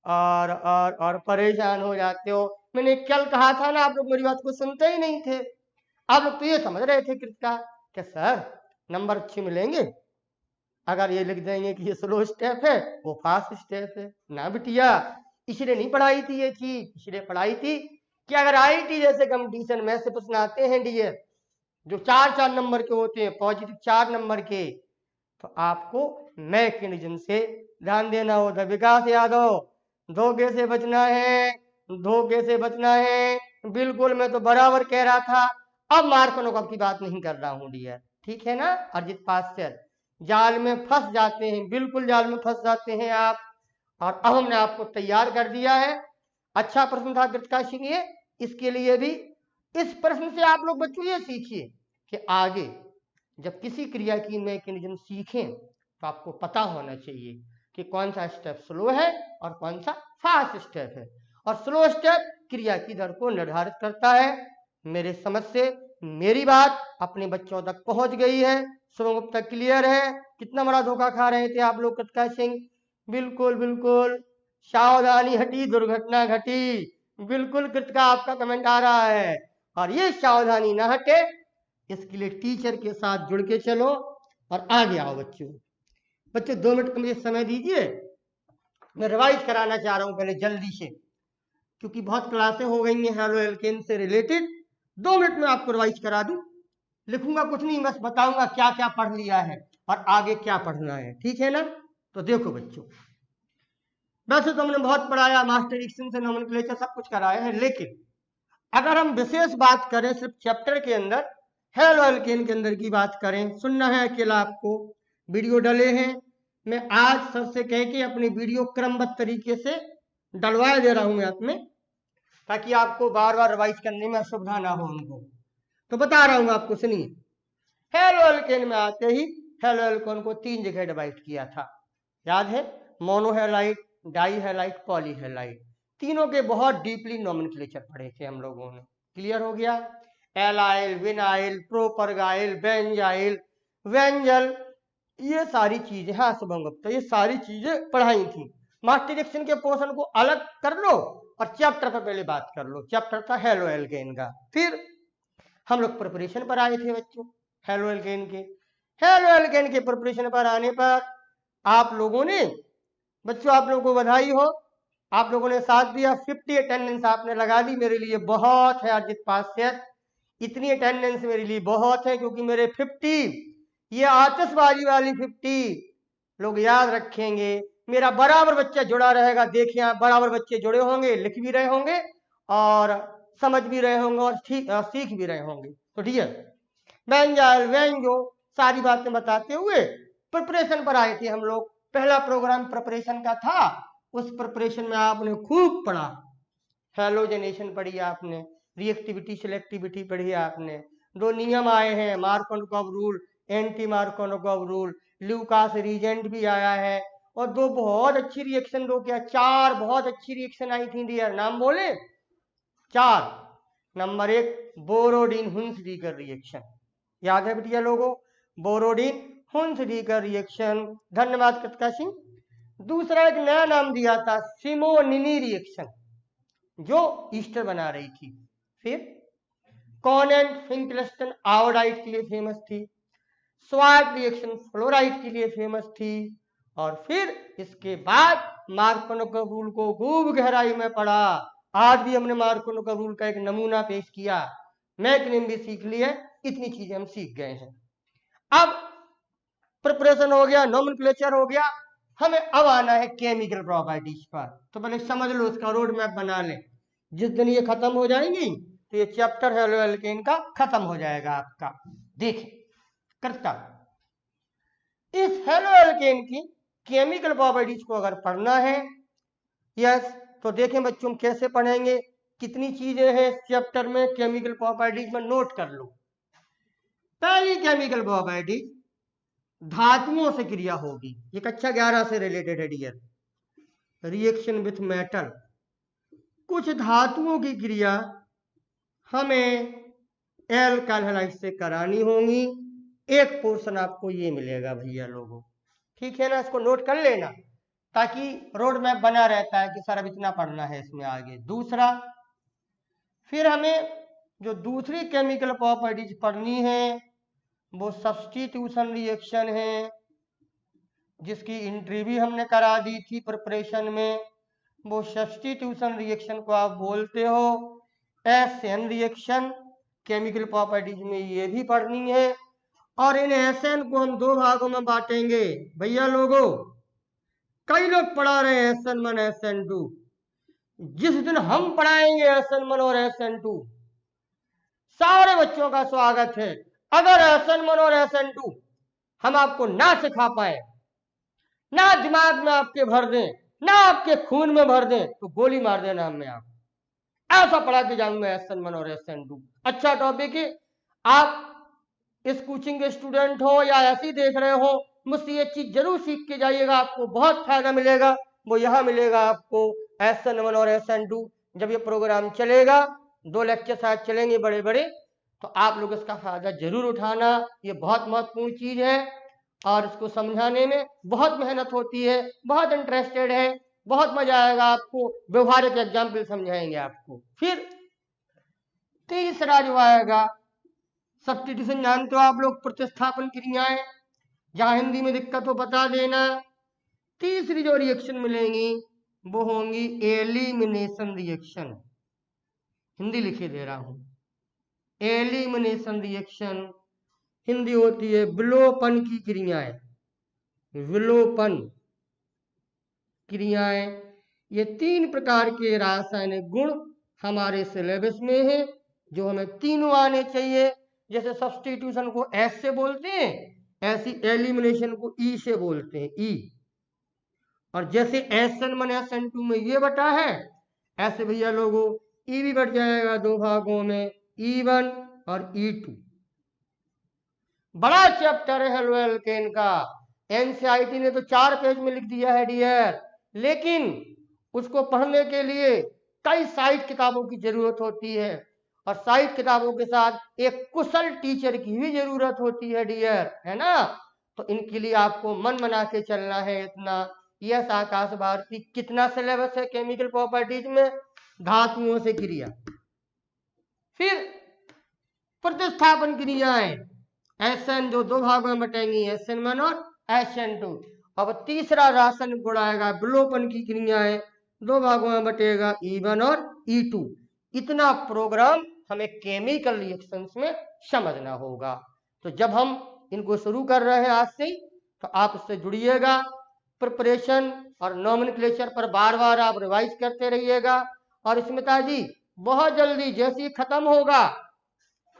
और परेशान हो जाते हो। मैंने कल कहा था ना, आप लोग मेरी बात को सुनते ही नहीं थे। आप लोग तो ये समझ रहे थे कृतिका कि सर नंबर अच्छे मिलेंगे अगर ये लिख देंगे कि ये स्लो स्टेप है वो फास्ट स्टेप है। ना बिटिया, इसलिए नहीं पढ़ाई थी ये चीज, इसलिए पढ़ाई थी कि अगर आईटी जैसे कंपटीशन में से प्रश्न आते हैं डियर जो 4-4 नंबर के होते हैं, पॉजिटिव 4 नंबर के, तो आपको मैकेनिज्म से ध्यान देना होता है। विकास यादव, धोखे से बचना है, धोखे से बचना है, बिल्कुल। मैं तो बराबर कह रहा था, अब मार्कनों की बात नहीं कर रहा हूं डियर, ठीक है ना। अर्जित पास्टर, जाल में फंस जाते हैं, बिल्कुल जाल में फंस जाते हैं आप, और अब हमने आपको तैयार कर दिया है। अच्छा प्रश्न था कृतिका सिंह ये, इसके लिए भी इस प्रश्न से आप लोग बच्चों ये सीखिए कि आगे जब किसी क्रिया की मैकेनिज्म सीखें तो आपको पता होना चाहिए कि कौन सा स्टेप स्लो है और कौन सा फास्ट स्टेप है, और स्लो स्टेप क्रिया की दर को निर्धारित करता है। मेरे समझ से मेरी बात अपने बच्चों तक पहुंच गई है। शुभम गुप्ता क्लियर है? कितना बड़ा धोखा खा रहे थे आप लोग कृतिका सिंह? बिल्कुल बिल्कुल, सावधानी हटी दुर्घटना घटी, बिल्कुल कृतिका आपका कमेंट आ रहा है। और ये सावधानी ना हटे, इसके लिए टीचर के साथ जुड़ के चलो और आगे आओ बच्चों। बच्चों 2 मिनट का मुझे समय दीजिए, मैं रिवाइज कराना चाह रहा हूं पहले जल्दी से, क्योंकि बहुत क्लासें हो गई हैं हेलो एल्केन से रिलेटेड। 2 मिनट में आपको रिवाइज करा दूं, लिखूंगा कुछ नहीं, बस बताऊंगा क्या क्या पढ़ लिया है और आगे क्या पढ़ना है, ठीक है ना। तो देखो बच्चों, वैसे तो हमने बहुत पढ़ाया, मास्टर डिक्शन से नोमेनक्लेचर सब कुछ कराया है, लेकिन अगर हम विशेष बात करें सिर्फ चैप्टर के अंदर, हेलो एल्केन के अंदर की बात करें, सुनना है अकेला आपको, वीडियो डले हैं। मैं आज सर से कह के अपनी वीडियो क्रमबद्ध तरीके से डलवा दे रहा हूं मैं अपने, ताकि आपको बार बार रिवाइज करने में असुविधा ना हो उनको। तो बता रहा हूं आपको, सुनिए। हेलो एल्केन में आते ही हेलो एल्केन को 3 जगह डिवाइड किया था, याद है, मोनोहेलाइड, डाईहेलाइड, पॉलीहेलाइड। तीनों के बहुत डीपली नोमेनक्लेचर पढ़े थे हम लोगों ने। क्लियर हो गया? एलाइल, विनाइल, प्रोपरगाइल, बेंजाइल, वेंजल, ये सारी चीजें, हाँ शुभम गुप्ता, ये सारी चीजें पढ़ाई थी। मास्टर रिएक्शन के पोर्शन को अलग कर लो और चैप्टर पर पहले बात कर लो। चैप्टर था हेलो एल्केन का। फिर हम लोग प्रिपरेशन पर आए थे बच्चों, हेलो एल्केन के। हेलो एल्केन के प्रिपरेशन पर आने पर आप लोगों ने, बच्चों आप लोगों को बधाई हो, आप लोगों ने साथ दिया, 50 अटेंडेंस आपने लगा दी, मेरे लिए बहुत है अर्जित पास से। इतनी अटेंडेंस मेरे लिए बहुत है, क्योंकि मेरे 50, ये आतिशबाजी वाली 50 लोग याद रखेंगे। मेरा बराबर बच्चा जुड़ा रहेगा, देखिए आप बराबर बच्चे जुड़े होंगे, लिख भी रहे होंगे और समझ भी रहे होंगे और सीख भी रहे होंगे। तो ठीक है, बेंजाइल, वेंजो, सारी बातें बताते हुए प्रिपरेशन पर आए थे हम लोग। पहला प्रोग्राम प्रिपरेशन का था, उस प्रिपरेशन में आपने खूब पढ़ा। हेलोजेनेशन पढ़ी आपने, रिएक्टिविटी सिलेक्टिविटी पढ़ी आपने, दो नियम आए हैं, Markov rule, anti Markov rule, Lucas reagent भी आया है, और दो बहुत अच्छी रिएक्शन, दो क्या 4 बहुत अच्छी रिएक्शन आई थी डियर, नाम बोले 4। नंबर 1 बोरोडीन हुंसडीकर रिएक्शन, याद है बेटिया लोगों, बोरोडीन हुंसडीकर रिएक्शन, धन्यवाद कत्का सिंह। दूसरा एक नया नाम दिया था, सिमोनिनी रिएक्शन, जो ईस्टर बना रही थी। फिर कॉनेंट फिंकलस्टन आयोडाइड के लिए फेमस थी, स्वाट रिएक्शन फ्लोराइड के लिए फेमस थी, और फिर इसके बाद मार्कोव रूल को खूब गहराई में पढ़ा। आज भी हमने मार्कोव रूल का एक नमूना पेश किया, मैकनिम भी सीख लिया, इतनी चीजें हम सीख गए हैं। अब प्रिपरेशन हो गया, नोमेनक्लेचर हो गया, हमें अब आना है केमिकल प्रॉपर्टीज पर। तो पहले समझ लो, उसका रोड मैप बना लें। जिस दिन ये खत्म हो जाएंगी तो ये चैप्टर हेलो एल्केन का खत्म हो जाएगा आपका। देखिए करता, इस हेलो एल्केन की केमिकल प्रॉपर्टीज को अगर पढ़ना है, यस, तो देखें बच्चों कैसे पढ़ेंगे, कितनी चीजें हैं इस चैप्टर में केमिकल प्रॉपर्टीज में, नोट कर लो। पहली केमिकल प्रॉपर्टी, धातुओं से क्रिया होगी, ये कक्षा 11 से रिलेटेड है डियर, रिएक्शन विथ मेटल। कुछ धातुओं की क्रिया हमें एल्काइल हैलाइड से करानी होगी। एक पोर्शन आपको ये मिलेगा भैया लोगों, ठीक है ना, इसको नोट कर लेना ताकि रोड मैप बना रहता है कि सर अब इतना पढ़ना है इसमें आगे। दूसरा, फिर हमें जो दूसरी केमिकल प्रॉपर्टीज पढ़नी है वो सब्स्टिट्यूशन रिएक्शन है, जिसकी एंट्री भी हमने करा दी थी प्रिपरेशन में। वो सब्स्टिट्यूशन रिएक्शन को आप बोलते हो एसएन रिएक्शन, केमिकल प्रॉपर्टीज में ये भी पढ़नी है। और इन एसएन को हम 2 भागों में बांटेंगे भैया लोगों। कई लोग पढ़ा रहे हैं SN1 SN2, जिस दिन हम पढ़ाएंगे SN1 और SN2, सारे बच्चों का स्वागत है। अगर SN1 और SN2 हम आपको ना सिखा पाए, ना दिमाग में आपके भर दें, ना आपके खून में भर दें, तो गोली मार देना हमें आप, ऐसा पढ़ा के जाऊंगा SN1 और SN2। अच्छा टॉपिक है, आप इस कोचिंग के स्टूडेंट हो या ऐसे देख रहे हो, मुझसे ये चीज जरूर सीख के जाइएगा, आपको बहुत फायदा मिलेगा। वो यहाँ मिलेगा आपको SN1 और SN2। जब ये प्रोग्राम चलेगा, 2 लेक्चर शायद चलेंगे बड़े बड़े, तो आप लोग इसका फायदा जरूर उठाना। ये बहुत महत्वपूर्ण चीज है और इसको समझाने में बहुत मेहनत होती है, बहुत इंटरेस्टेड है, बहुत मजा आएगा आपको, व्यवहारिक एग्जाम्पल समझाएंगे आपको। फिर तीसरा जो आएगा सब्स्टिट्यूशन, जानते हो आप लोग, प्रतिस्थापन क्रियाएं, जहां हिंदी में दिक्कत हो बता देना। तीसरी जो रिएक्शन मिलेंगी वो होंगी एलिमिनेशन रिएक्शन, हिंदी लिखे दे रहा हूं, एलिमिनेशन रिएक्शन, हिंदी होती है विलोपन की क्रियाएं, विलोपन क्रियाएं। ये 3 प्रकार के रासायनिक गुण हमारे सिलेबस में है, जो हमें तीनों आने चाहिए। जैसे सब्स्टिट्यूशन को एस से बोलते हैं, ऐसी एलिमिनेशन को ई से बोलते हैं, ई। और जैसे SN1 SN2 में ये बटा है, ऐसे भैया लोगों ई भी बट जाएगा 2 भागों में, E1 और E2। बड़ा चैप्टर है हेलो एल्केन का। एनसीईआरटी ने तो 4 पेज में लिख दिया है डियर, लेकिन उसको पढ़ने के लिए कई साइट किताबों की जरूरत होती है, और साइट किताबों के साथ एक कुशल टीचर की भी जरूरत होती है डियर, है ना। तो इनके लिए आपको मन बना के चलना है इतना। यस आकाश भारती, कितना सिलेबस है केमिकल प्रॉपर्टीज में? धातुओं से क्रिया, फिर प्रतिस्थापन क्रियाएं, SN जो 2 भागों में बटेंगी, SN1 और SN2। अब तीसरा राशन गुण आएगा, विलोपन की क्रियाएं 2 भागों में बटेगा, E1 और E2। इतना प्रोग्राम हमें केमिकल रिएक्शंस में समझना होगा। तो जब हम इनको शुरू कर रहे हैं आज से ही, तो आप उससे जुड़िएगा। प्रिपरेशन और नॉमेनक्लेचर पर बार बार आप रिवाइज करते रहिएगा। और स्मिता जी, बहुत जल्दी जैसे ही खत्म होगा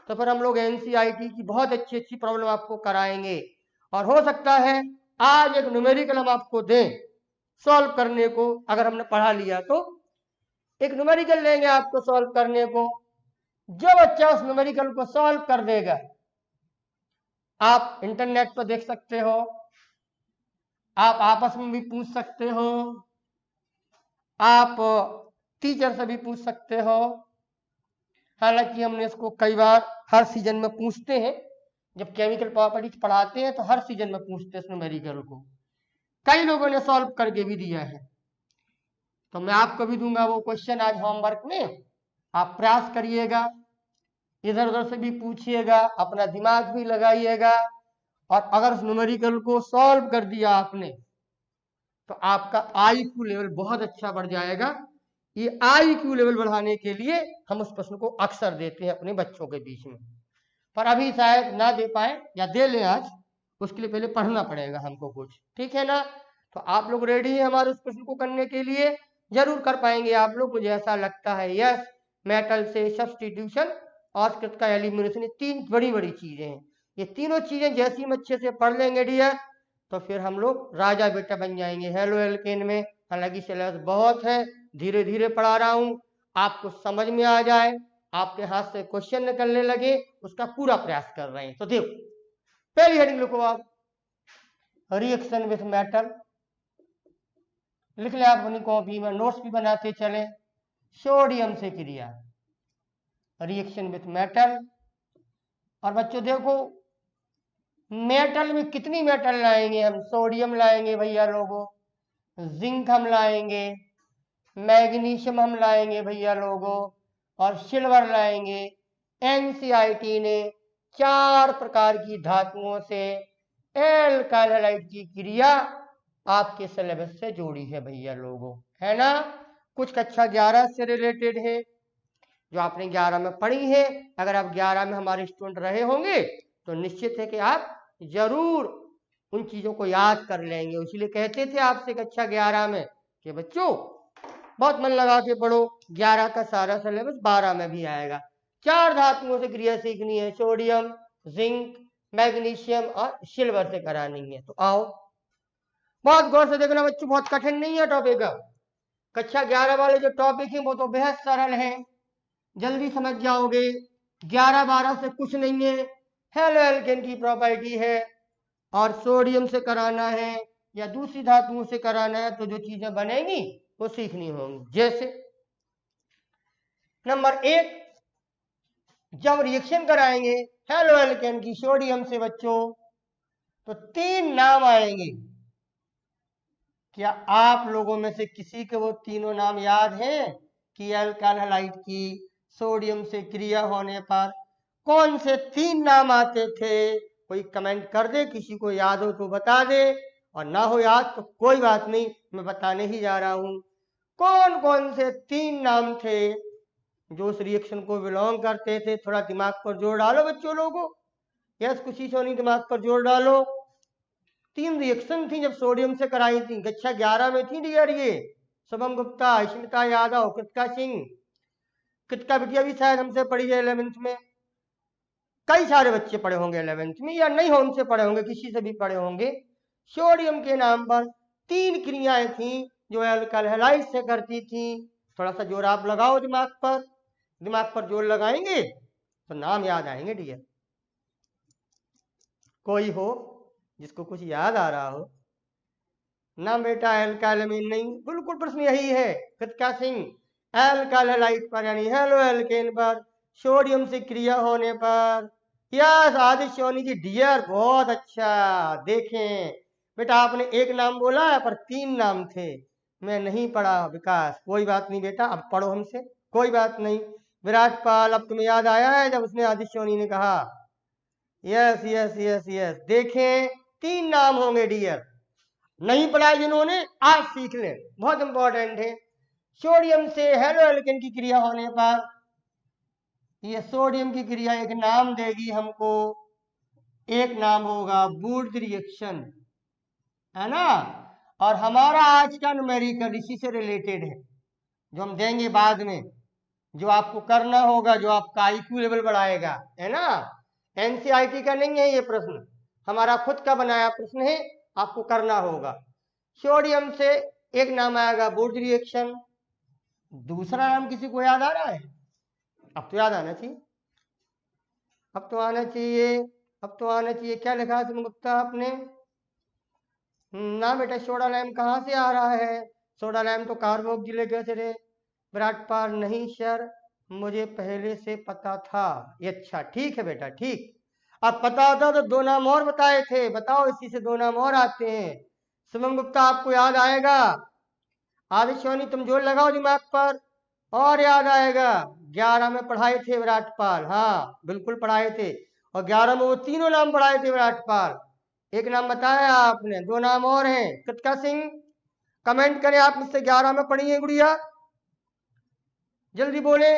तो फिर हम लोग एनसीईआरटी की बहुत अच्छी अच्छी प्रॉब्लम आपको कराएंगे। और हो सकता है आज एक न्यूमेरिकल हम आपको दें सॉल्व करने को, अगर हमने पढ़ा लिया तो एक न्यूमेरिकल लेंगे आपको सॉल्व करने को। जो बच्चा उस न्यूमेरिकल को सॉल्व कर देगा, आप इंटरनेट पर देख सकते हो, आप आपस में भी पूछ सकते हो, आप टीचर से भी पूछ सकते हो। हालांकि हमने इसको कई बार हर सीजन में पूछते हैं, जब केमिकल प्रॉपर्टीज पढ़ाते हैं तो हर सीजन में पूछते हैं इस न्यूमेरिकल को। कई लोगों ने सॉल्व करके भी दिया है, तो मैं आपको भी दूंगा वो क्वेश्चन आज होमवर्क में। आप प्रयास करिएगा, इधर उधर से भी पूछिएगा, अपना दिमाग भी लगाइएगा। और अगर उस न्यूमेरिकल को सॉल्व कर दिया आपने तो आपका IQ लेवल बहुत अच्छा बढ़ जाएगा। ये IQ लेवल बढ़ाने के लिए हम उस प्रश्न को अक्सर देते हैं अपने बच्चों के बीच में, पर अभी शायद ना दे पाए या दे लें आज, उसके लिए पहले पढ़ना पड़ेगा हमको कुछ, ठीक है ना। तो आप लोग रेडी हैं हमारे उस प्रश्न को करने के लिए? जरूर कर पाएंगे आप लोग, मुझे ऐसा लगता है। यस, मेटल से सब्सटीट्यूशन और कृत का एलिमिनेशन, ये 3 बड़ी बड़ी चीजें हैं। ये तीनों चीजें जैसी हम अच्छे से पढ़ लेंगे डियर, तो फिर हम लोग राजा बेटा बन जाएंगे हेलो एल्केन में। हालांकि सिलेबस बहुत है, धीरे धीरे पढ़ा रहा हूं, आपको समझ में आ जाए, आपके हाथ से क्वेश्चन निकलने लगे, उसका पूरा प्रयास कर रहे हैं। तो देखो, पहली हेडिंग लिखो आप, रिएक्शन विथ मेटल। लिख ले आप अपनी कॉपी में, नोट्स भी बनाते चले। सोडियम से क्रिया, रिएक्शन विथ मेटल। और बच्चों देखो, मेटल में कितनी मेटल लाएंगे हम? सोडियम लाएंगे भैया लोगों, जिंक हम लाएंगे, मैग्नीशियम हम लाएंगे भैया लोगों, और सिल्वर लाएंगे। एनसीईआरटी ने 4 प्रकार की धातुओं से एल्काइल हैलाइड की क्रिया आपके सिलेबस से जोड़ी है भैया लोगों, है ना। कुछ कक्षा 11 से रिलेटेड है, जो आपने 11 में पढ़ी है। अगर आप 11 में हमारे स्टूडेंट रहे होंगे तो निश्चित है कि आप जरूर उन चीजों को याद कर लेंगे। इसीलिए कहते थे आपसे कक्षा 11 में कि बच्चों बहुत मन लगा के पढ़ो, 11 का सारा सिलेबस 12 में भी आएगा। 4 धातुओं से क्रिया सीखनी है, सोडियम, जिंक, मैग्नीशियम और सिल्वर से करानी है। तो आओ, बहुत गौर से देखना बच्चों, बहुत कठिन नहीं है टॉपिक। कक्षा 11 वाले जो टॉपिक है वो तो बेहद सरल है, जल्दी समझ जाओगे। 11-12 से कुछ नहीं है, हेलो एल्केन की प्रॉपर्टी है, और सोडियम से कराना है या दूसरी धातुओं से कराना है, तो जो चीजें बनेंगी वो सीखनी होंगी। जैसे नंबर 1, जब रिएक्शन कराएंगे हेलो एल्केन की सोडियम से बच्चों, तो 3 नाम आएंगे। क्या आप लोगों में से किसी के वो तीनों नाम याद हैं कि एल्काइल हैलाइड की सोडियम से क्रिया होने पर कौन से 3 नाम आते थे? कोई कमेंट कर दे, किसी को याद हो तो बता दे, और ना हो याद तो कोई बात नहीं, मैं बताने ही जा रहा हूं। कौन कौन से 3 नाम थे जो उस रिएक्शन को बिलोंग करते थे? थोड़ा दिमाग पर जोर डालो बच्चों लोगों। यस, खुशी सोनी दिमाग पर जोर डालो। 3 रिएक्शन थी जब सोडियम से कराई थी, कक्षा 11 में थी डियर। ये शुभम गुप्ता, स्मिता यादव, कृतिका सिंह। कृतिका बिटिया भी शायद हमसे पढ़ी है 11th में। कई सारे बच्चे पढ़े होंगे 11th में, या नहीं हो उनसे पढ़े होंगे, किसी से भी पढ़े होंगे। सोडियम के नाम पर 3 क्रियाएं थी जो एल्काइल हैलाइड से करती थी। थोड़ा सा जोर आप लगाओ दिमाग पर, दिमाग पर जोर लगाएंगे तो नाम याद आएंगे डियर। कोई हो जिसको कुछ याद आ रहा हो ना बेटा? एल्काइल अमीन नहीं, बिल्कुल प्रश्न यही है कृतिका सिंह। एल्काइल हैलाइड पर यानी हेलो एल्केन पर सोडियम से क्रिया होने पर। यस आदित्य सोनी जी डियर, बहुत अच्छा। देखें बेटा, आपने एक नाम बोला है पर 3 नाम थे, मैं नहीं पढ़ा विकास। कोई बात नहीं बेटा, अब पढ़ो हमसे, कोई बात नहीं। विराट पाल, अब तुम्हें याद आया है जब उसने आदित्य सोनी ने कहा? Yes yes yes yes. देखें 3 नाम होंगे डियर, नहीं पढ़ा जिन्होंने आज सीख लें, बहुत इंपॉर्टेंट है। सोडियम से हेलो एल्केन की क्रिया होने पर ये सोडियम की क्रिया एक नाम देगी हमको, एक नाम होगा बूर्ज रिएक्शन, है ना? और हमारा आज का न्यूमेरिकल इसी से रिलेटेड है, जो हम देंगे बाद में, जो आपको करना होगा, जो आपका आईक्यू लेवल बढ़ाएगा, है ना? एनसीईआरटी का नहीं है ये प्रश्न, हमारा खुद का बनाया प्रश्न है, आपको करना होगा। सोडियम से एक नाम आएगा बूर्ज रिएक्शन, दूसरा नाम किसी को याद आ रहा है? अब तो याद आना चाहिए, अब तो आना चाहिए, अब तो आना चाहिए। क्या लिखा है गुप्ता आपने? ना बेटा, सोडा लैम कहाँ से आ रहा है? सोडा लैम तो कार्बोक्जिलेट गैस रे। विराट पाल, नहीं सर, मुझे पहले से पता था। ये अच्छा, ठीक है बेटा, ठीक। अब पता था तो 2 नाम और बताए थे, बताओ इसी से 2 नाम और आते हैं। सुमन गुप्ता, आपको याद आएगा? आदित्य सोनी, तुम जोर लगाओ दिमाग पर, और याद आएगा। 11 में पढ़ाए थे विराट पाल, हाँ बिल्कुल पढ़ाए थे, और 11 में वो तीनों नाम पढ़ाए थे विराट पाल। एक नाम बताया आपने, 2 नाम और हैं। कृतिका सिंह, कमेंट करें, आप मुझसे 11 में पढ़ी है गुड़िया? जल्दी बोले।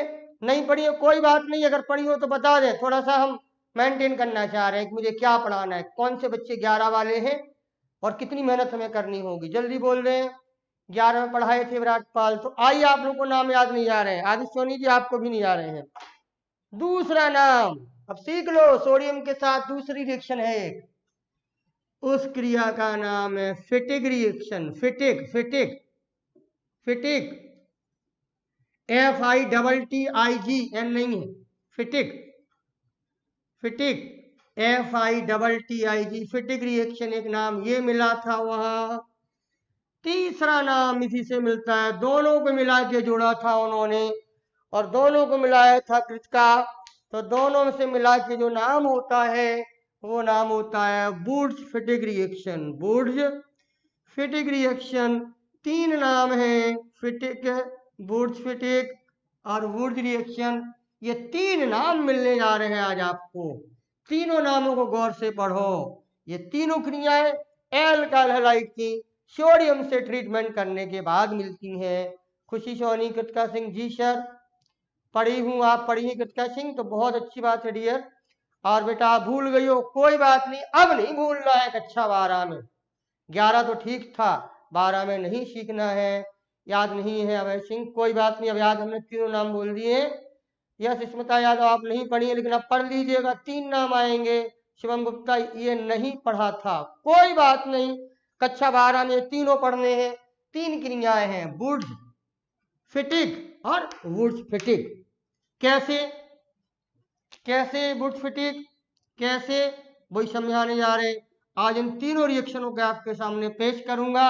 नहीं पढ़ी हो कोई बात नहीं, अगर पढ़ी हो तो बता दें, थोड़ा सा हम मेंटेन करना चाह रहे हैं कि मुझे क्या पढ़ाना है, कौन से बच्चे 11 वाले हैं और कितनी मेहनत हमें करनी होगी। जल्दी बोल रहे हैं। 11 में पढ़ाए थे विराट पाल, तो आइए, आप लोगों को नाम याद नहीं आ रहे हैं, आदित्य सोनी जी आपको भी नहीं आ रहे हैं। दूसरा नाम अब सीख लो, सोडियम के साथ दूसरी रिएक्शन है एक, उस क्रिया का नाम है फिटिक रिएक्शन। फिटिक, फिटिक, फिटिक, FITTIGN नहीं है, फिटिक, फिटिक, FITTIG, फिटिक रिएक्शन एक नाम ये मिला था वहां। तीसरा नाम इसी से मिलता है, दोनों को मिला के जोड़ा था उन्होंने, और दोनों को मिलाया था कृतिका, तो दोनों में से मिला के जो नाम होता है वो नाम होता है बूर्ज फिटिक रिएक्शन। बूर्ज फिटिक रिएक्शन, 3 नाम हैं, फिटिक, बूर्ज फिटिक और बूर्ज रिएक्शन। ये 3 नाम मिलने जा रहे हैं आज आपको, तीनों नामों को गौर से पढ़ो। ये तीनों क्रियाएं एल्काइल हैलाइड की सोडियम से ट्रीटमेंट करने के बाद मिलती हैं। खुशी सोनी, कृतिका सिंह, जी सर पढ़ी हूँ, आप पढ़ी हैं कृतिका सिंह, तो बहुत अच्छी बात है डियर। और बेटा आप भूल गई हो, कोई बात नहीं, अब नहीं भूलना है कक्षा 12 में। 11 तो ठीक था, 12 में नहीं सीखना है, याद नहीं है अभय सिंह, कोई बात नहीं, अब याद हमने तीनों नाम बोल दिए। यस स्मिता यादव, आप नहीं पढ़ी है लेकिन आप पढ़ लीजिएगा, 3 नाम आएंगे। शिवम गुप्ता, ये नहीं पढ़ा था, कोई बात नहीं, कक्षा 12 में तीनों पढ़ने हैं। 3 क्रियाएं हैं, वुड्स फिटिक और वुड्स फिटिक। कैसे कैसे वुड्स फिटिक कैसे, वही समझाने जा रहे। आज इन तीनों रिएक्शनों को आपके सामने पेश करूंगा,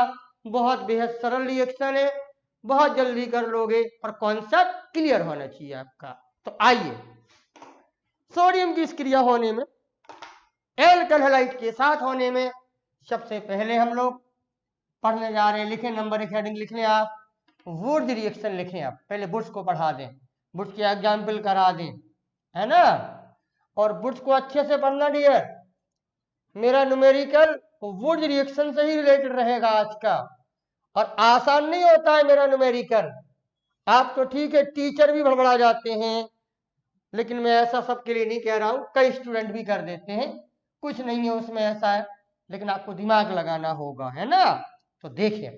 बहुत बेहद सरल रिएक्शन है, बहुत जल्दी कर लोगे और कॉन्सेप्ट क्लियर होना चाहिए आपका। तो आइए, सोडियम की इस क्रिया होने में, एल्काइल हैलाइड के साथ होने में, सबसे पहले हम लोग पढ़ने जा रहे हैं, लिखें नंबर 1 हेडिंग लिख लें आप, वुड्स रिएक्शन लिखें आप, पहले वुड्स को पढ़ा दें, वुड्स के एग्जाम्पल करा दें, है ना? और वुड्स को अच्छे से पढ़ना डियर, मेरा न्यूमेरिकल वुड्स रिएक्शन से ही रिलेटेड रहेगा आज का, और आसान नहीं होता है मेरा न्यूमेरिकल। आप तो ठीक है टीचर भी भड़बड़ा जाते हैं, लेकिन मैं ऐसा सबके लिए नहीं कह रहा हूं, कई स्टूडेंट भी कर देते हैं, कुछ नहीं है उसमें ऐसा है, लेकिन आपको दिमाग लगाना होगा, है ना? तो देखिए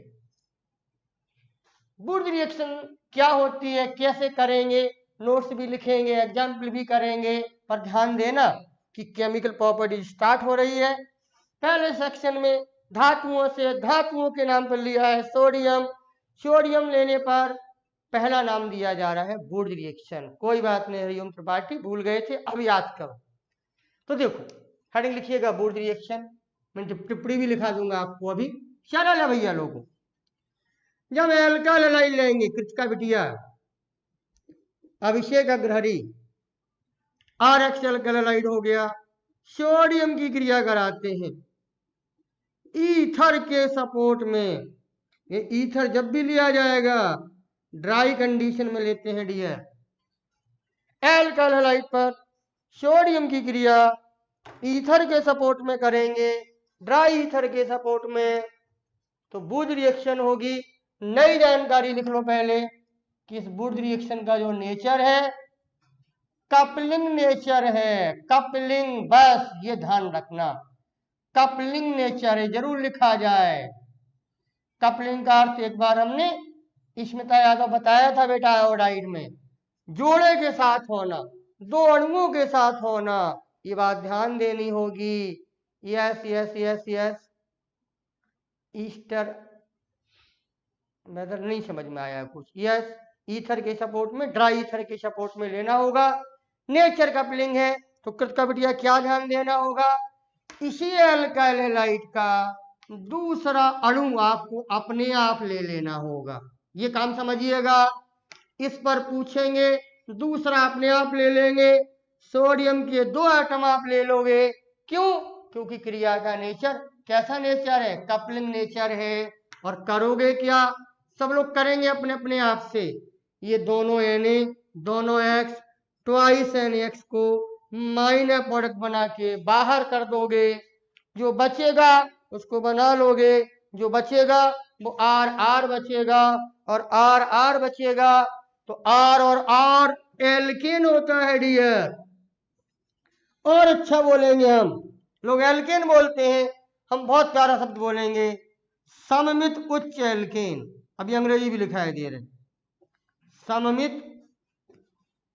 वुड्स रिएक्शन क्या होती है, कैसे करेंगे, नोट्स भी लिखेंगे, एग्जाम्पल भी करेंगे, पर ध्यान देना कि केमिकल प्रॉपर्टी स्टार्ट हो रही है। पहले सेक्शन में धातुओं से, धातुओं के नाम पर लिया है सोडियम, सोडियम लेने पर पहला नाम दिया जा रहा है वुड्स रिएक्शन। कोई बात नहीं, हरिओम त्रिपाठी भूल गए थे, अब याद करो। तो देखो हेडिंग लिखिएगा वुड रिएक्शन, मैं टिप्पणी भी लिखा दूंगा आपको अभी। सरल है भैया लोगों। जब एल्काइल हैलाइड लेंगे कृतिका बिटिया, अभिषेक अग्रहरी, RX एल्काइल हैलाइड हो गया, सोडियम की क्रिया कराते हैं ईथर के सपोर्ट में। ये ईथर जब भी लिया जाएगा ड्राई कंडीशन में लेते हैं डियर। एल्काइल हैलाइड पर सोडियम की क्रिया ईथर के सपोर्ट में करेंगे, ड्राई ईथर के सपोर्ट में, तो वुड रिएक्शन होगी। नई जानकारी लिख लो पहले कि इस वुड रिएक्शन का जो नेचर है कपलिंग नेचर है। कपलिंग, बस ये ध्यान रखना, कपलिंग नेचर है, जरूर लिखा जाए। कपलिंग का अर्थ एक बार हमने स्मिता यादव बताया था बेटा आयोडाइड में, जोड़े के साथ होना, दो अणुओं के साथ होना, ये बात ध्यान देनी होगी। Yes yes yes yes, ester whether नहीं समझ में आया कुछ। यस, ईथर के सपोर्ट में, ड्राई ईथर के सपोर्ट में लेना होगा। नेचर कपलिंग है तो कृतिका बिटिया क्या ध्यान देना होगा, इसी एल्काइल हैलाइड का दूसरा अणु आपको अपने आप ले लेना होगा। ये काम समझिएगा, इस पर पूछेंगे, दूसरा अपने आप ले लेंगे। सोडियम के 2 एटम आप ले लोगे, क्यों? क्योंकि क्रिया का नेचर कैसा नेचर है, कपलिंग नेचर है। और करोगे क्या, सब लोग करेंगे अपने अपने आप से। ये दोनों Na दोनों X ट्वाइस NX को माइनर प्रोडक्ट बना के बाहर कर दोगे, जो बचेगा उसको बना लोगे, जो बचेगा वो RR बचेगा और RR बचेगा तो R और R एल्केन होता है डियर। और अच्छा बोलेंगे हम लोग, एल्केन बोलते हैं हम, बहुत प्यारा शब्द बोलेंगे, सममित उच्च एल्केन। अभी अंग्रेजी भी लिखाई दे रहे, सममित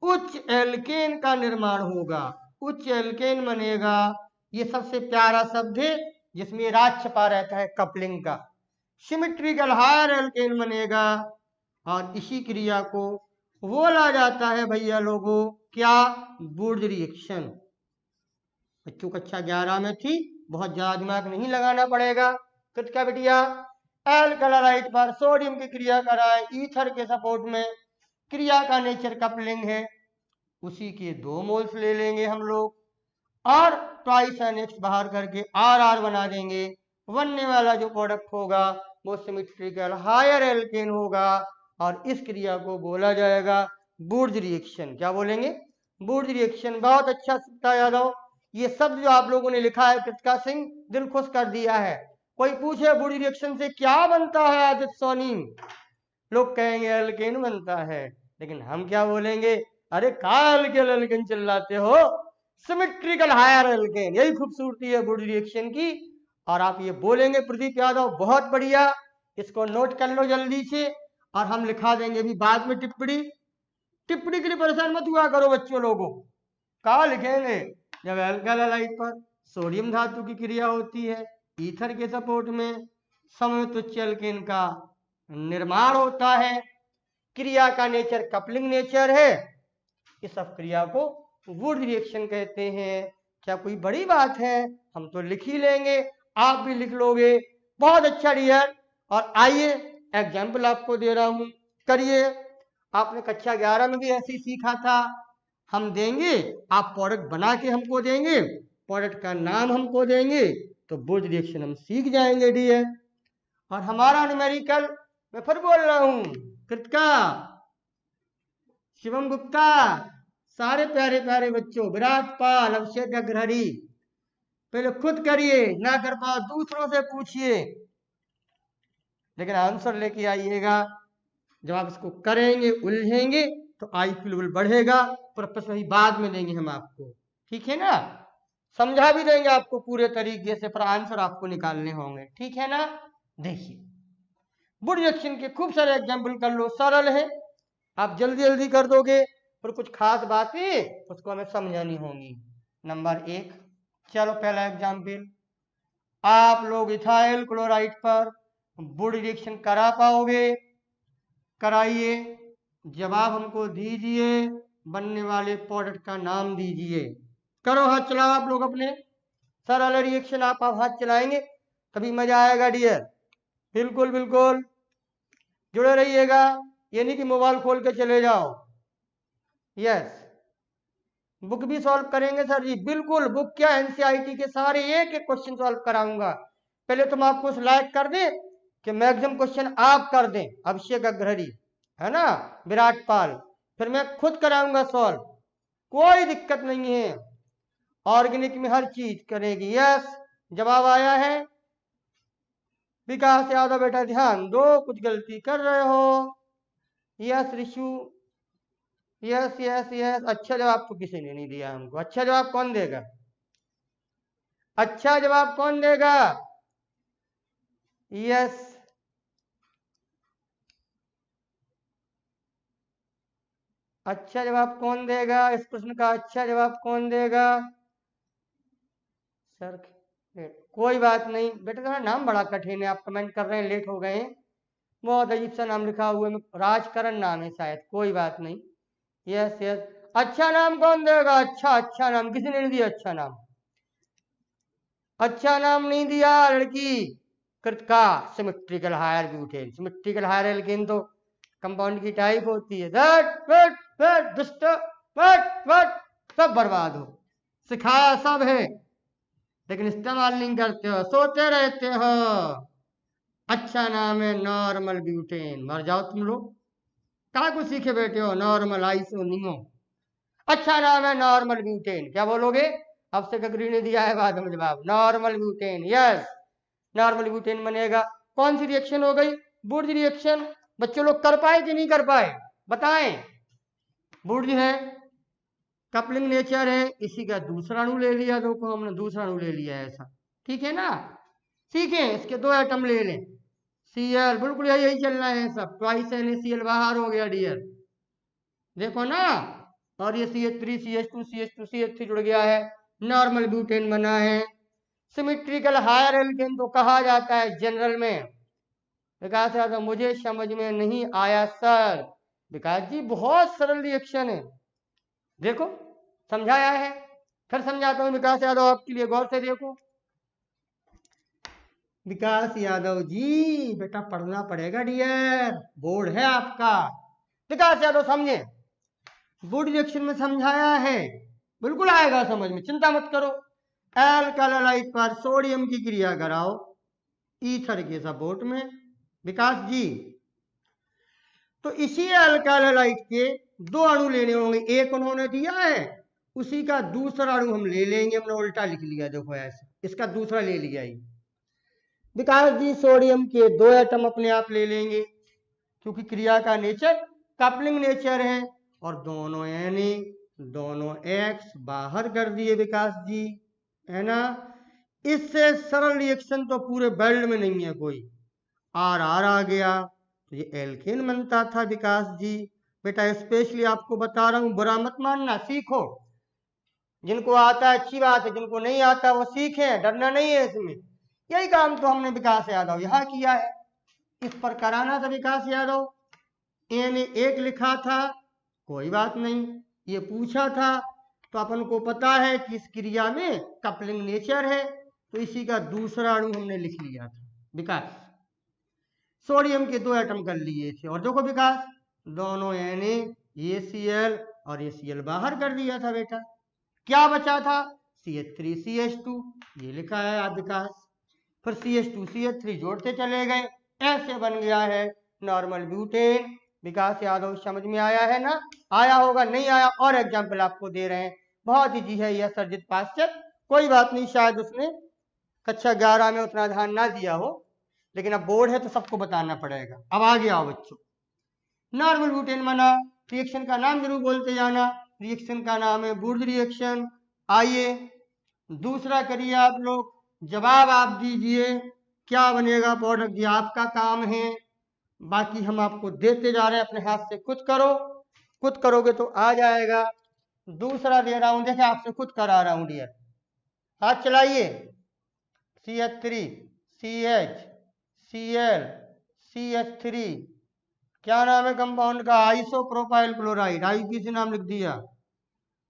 उच्च एल्केन का निर्माण होगा, उच्च एल्केन बनेगा। ये सबसे प्यारा शब्द है जिसमें राज छपा रहता है कपलिंग का। सिमेट्रिकल हायर एल्केन बनेगा और इसी क्रिया को बोला जाता है भैया लोगों क्या, वुड रिएक्शन। बच्चों कक्षा 11 में थी, बहुत ज्यादा दिमाग नहीं लगाना पड़ेगा। कृतिका बिटिया एल्काइल हैलाइड पर सोडियम की क्रिया कराए ईथर के सपोर्ट में, क्रिया का नेचर कपलिंग है, उसी के 2 मोल्स ले लेंगे हम लोग और ट्वाइस NX बाहर करके RR बना देंगे। बनने वाला जो प्रोडक्ट होगा वो सिमेट्रिकल हायर एल्केन होगा और इस क्रिया को बोला जाएगा वुड रिएक्शन। क्या बोलेंगे, वुड रिएक्शन। बहुत अच्छा सीखता यादव, ये शब्द जो आप लोगों ने लिखा है कृतिका सिंह, दिल खुश कर दिया है। कोई पूछे वुड रिएक्शन से क्या बनता है आदित्य सोनी, लोग कहेंगे एल्केन बनता है, लेकिन हम क्या बोलेंगे, अरे का एल्केन चिल्लाते हो, सिमेट्रिकल हायर एल्केन। यही खूबसूरती है वुड रिएक्शन की। और आप ये बोलेंगे प्रदीप यादव, बहुत बढ़िया, इसको नोट कर लो जल्दी से और हम लिखा देंगे भी बाद में टिप्पणी। टिप्पणी के लिए परेशान मत हुआ करो बच्चों लोगों, कहा लिखेंगे, जब एल्काइल हैलाइड पर सोडियम धातु की क्रिया होती है ईथर के सपोर्ट में, सममित उच्च एल्केन का निर्माण होता है, क्रिया का नेचर कपलिंग नेचर है, इस सब क्रिया को वुड रिएक्शन कहते हैं। क्या कोई बड़ी बात है, हम तो लिख ही लेंगे, आप भी लिख लोगे। बहुत अच्छा डियर। और आइए एग्जाम्पल आपको दे रहा हूं, करिए। आपने कक्षा 11 में भी ऐसे ही सीखा था, हम देंगे, आप प्रोडक्ट बना के हमको देंगे, प्रोडक्ट का नाम हमको देंगे, तो वुड रिएक्शन हम सीख जाएंगे डियर। और हमारा न्यूमेरिकल, मैं फिर बोल रहा हूं, कृतिका, शिवम गुप्ता, सारे प्यारे प्यारे बच्चों, विराट पाल, अभिषेक अग्रहरी, पहले खुद करिए, ना कर पाओ दूसरों से पूछिए, लेकिन आंसर लेके आइएगा। जब आप इसको करेंगे, उलझेंगे, तो IQ लेवल बढ़ेगा। प्रश्न ही बाद में देंगे हम आपको, ठीक है ना, समझा भी देंगे आपको पूरे तरीके से, पर आंसर आपको निकालने होंगे, ठीक है ना। देखिए वुड रिएक्शन के खूब सारे एग्जाम्पल कर लो, सरल है, आप जल्दी जल्दी कर दोगे, पर कुछ खास बातें उसको हमें समझानी होंगी। नंबर 1, चलो पहला एग्जाम्पल, आप लोग इथाइल क्लोराइड पर वुड रिएक्शन करा पाओगे, कराइए, जवाब हमको दीजिए, बनने वाले प्रोडक्ट का नाम दीजिए। करो हाथ चलाओ आप लोग अपने, सरल रिएक्शन आप हाथ चलाएंगे तभी मजा आएगा डियर। बिल्कुल बिल्कुल जुड़े रहिएगा, ये नहीं कि मोबाइल खोल के चले जाओ। यस, बुक भी सॉल्व करेंगे सर जी, बिल्कुल। बुक क्या, एनसीईआरटी के सारे एक एक क्वेश्चन सॉल्व कराऊंगा। पहले तुम आपको लाइक कर दें कि मैक्सिमम क्वेश्चन आप कर दें, अभिषेक अग्रहरी है ना, विराट पाल, फिर मैं खुद कराऊंगा सॉल्व, कोई दिक्कत नहीं है। ऑर्गेनिक में हर चीज करेगी। यस, जवाब आया है। विकास यादव बेटा ध्यान दो, कुछ गलती कर रहे हो। Yes Rishu, yes yes yes. अच्छा जवाब तो किसी ने नहीं दिया हमको। अच्छा जवाब कौन देगा? अच्छा जवाब कौन देगा? यस, अच्छा जवाब कौन देगा इस प्रश्न का? अच्छा जवाब कौन देगा सर? कोई बात नहीं बेटा, तुम्हारा नाम बड़ा कठिन है, आप कमेंट कर रहे हैं लेट हो गए, बहुत अजीब सा नाम लिखा हुआ है, राजकरण नाम है शायद, कोई बात नहीं। यस यस, अच्छा नाम कौन देगा? अच्छा, अच्छा नाम किसी ने नहीं दिया। अच्छा नाम, अच्छा नाम नहीं दिया लड़की। कृतका symmetrical higher butane, symmetrical higher alkane तो कंपाउंड की टाइप होती है। दुष्ट सब बर्बाद हो, सिखाया सब है लेकिन इस्तेमाल नहीं करते हो, सोते रहते हो। अच्छा नाम है नॉर्मल ब्यूटेन, मर जाओ तुम लोग, क्या कुछ सीखे बैठे हो? नॉर्मल आइसो नियो, अच्छा नाम है नॉर्मल ब्यूटेन। क्या बोलोगे? अब से गगरी ने दिया है बाद में जवाब, normal butane. Yes, normal butane बनेगा। कौन सी रिएक्शन हो गई? बुर्ज रिएक्शन। बच्चों लोग कर पाए कि नहीं कर पाए बताएं? बुर्ज है, कपलिंग नेचर है, इसी का दूसरा अणु ले लिया, देखो हमने दूसरा अणु ले लिया ऐसा, ठीक है ना। सीखें, इसके दो एटम ले लें, Cl, बिल्कुल यही चलना है सब, ट्वाइस NaCl बाहर हो गया डियर, देखो ना। और ये CH3 CH2 CH2 CH3 जुड़ गया है, नॉर्मल ब्यूटेन बना है। सिमेट्रिकल हायर एल्केन तो कहा जाता है जनरल में। विकास यादव मुझे समझ में नहीं आया सर। विकास जी बहुत सरल रिएक्शन है, देखो समझाया है, फिर समझाता हूं विकास यादव आपके लिए, गौर से देखो। विकास यादव जी बेटा पढ़ना पड़ेगा डियर, बोर्ड है आपका। विकास यादव समझे, बोर्ड रिएक्शन में समझाया है, बिल्कुल आएगा समझ में, चिंता मत करो। एल्कालाइट पर सोडियम की क्रिया कराओ ईथर के सपोर्ट में। विकास जी तो इसी एल्कालाइट के दो अणु लेने होंगे, एक उन्होंने दिया है, उसी का दूसरा अणु हम ले लेंगे, हमने उल्टा लिख लिया देखो ऐसे, इसका दूसरा ले लिया ही। विकास जी सोडियम के दो एटम अपने आप ले लेंगे क्योंकि क्रिया का नेचर कपलिंग नेचर है, और दोनों Na दोनों X बाहर कर दिए विकास जी, है ना। इससे सरल रिएक्शन तो पूरे वर्ल्ड में नहीं है कोई, आर आ गया तो ये एल्केन बनता था विकास जी। बेटा स्पेशली आपको बता रहा हूं, बुरा मत मानना, सीखो, जिनको आता है अच्छी बात है, जिनको नहीं आता वो सीखें, डरना नहीं है इसमें। यही काम तो हमने विकास यादव यहाँ किया है, इस पर कराना था विकास यादव। ने एक लिखा था, कोई बात नहीं, ये पूछा था तो अपन को पता है कि इस क्रिया में कपलिंग नेचर है, तो इसी का दूसरा अणु हमने लिख लिया था विकास। सोडियम के दो एटम कर लिए थे, और देखो विकास दोनों NaCl और ये Cl बाहर कर दिया था बेटा, क्या बचा था? CH3 CH2, ये लिखा है आप विकास, फिर CH2 CH3 जोड़ते चले गए, ऐसे बन गया है नॉर्मल ब्यूटेन। विकास यादव समझ में आया है ना? आया होगा, नहीं आया और एग्जाम्पल आपको दे रहे हैं, बहुत इजी है यह सरजित पाश्चर, कोई बात नहीं, शायद उसने कक्षा 11 में उतना ध्यान ना दिया हो, लेकिन अब बोर्ड है तो सबको बताना पड़ेगा। अब आगे आओ बच्चों, नॉर्मल ब्यूटेन बना, रिएक्शन का नाम जरूर बोलते जाना, रिएक्शन का नाम है बुर्ज रिएक्शन। आइए दूसरा करिए आप लोग, जवाब आप दीजिए, क्या बनेगा प्रोडक्ट, ये आपका काम है, बाकी हम आपको देते जा रहे हैं, अपने हाथ से खुद करो, खुद करोगे तो आ जाएगा। दूसरा दे रहा हूं, देखे आपसे खुद करा रहा हूं डियर, हाथ चलाइए। CH3 CH Cl CH3, क्या नाम है कंपाउंड का? आइसोप्रोपाइल क्लोराइड, IUPAC नाम लिख दिया,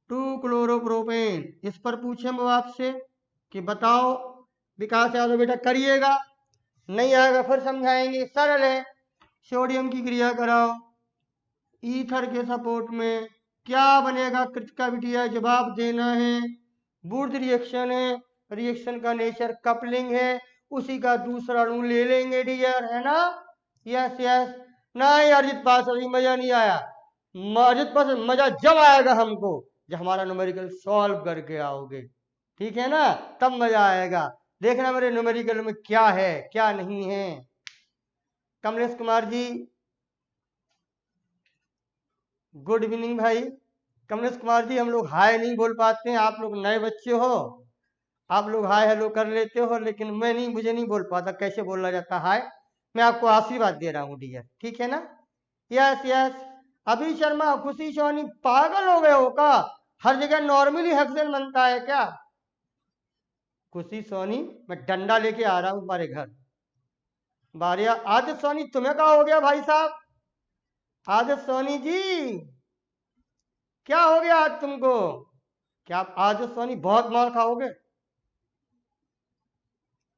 2 क्लोरोप्रोपेन। इस पर पूछे वो आपसे, कि बताओ विकास यादव बेटा करिएगा, नहीं आएगा फिर समझाएंगे। सरल है, सोडियम की क्रिया कराओ ईथर के सपोर्ट में, क्या बनेगा कृतिका बिटिया, जवाब देना है। बूर्ज रिएक्शन है, रिएक्शन का नेचर कपलिंग है, उसी का दूसरा अणु ले लेंगे डियर, है ना। Yes yes. नहीं अर्जित पास अभी मजा नहीं आया, अर्जित पास मजा जब आएगा हमको जब हमारा न्यूमेरिकल सॉल्व करके आओगे, ठीक है ना, तब मजा आएगा। देखना मेरे न्यूमेरिकल में क्या है क्या नहीं है। कमलेश कुमार जी गुड इवनिंग भाई। कमलेश कुमार जी हम लोग हाय नहीं बोल पाते हैं, आप लोग नए बच्चे हो, आप लोग हाय हेलो कर लेते हो, लेकिन मैं नहीं, मुझे नहीं बोल पाता कैसे बोला जाता हाय। मैं आपको आशीर्वाद दे रहा हूँ डियर, ठीक है ना। Yes yes. अभी शर्मा, खुशी सोनी, पागल हो गए हो का, हर जगह नॉर्मली हेक्सेन बनता है क्या। खुशी सोनी मैं डंडा लेके आ रहा हूँ तुम्हारे घर। बारिया आदित्य सोनी तुम्हें क्या हो गया भाई साहब, आदित्य सोनी जी क्या हो गया आज तुमको, क्या आप आदित्य सोनी बहुत मार खाओगे।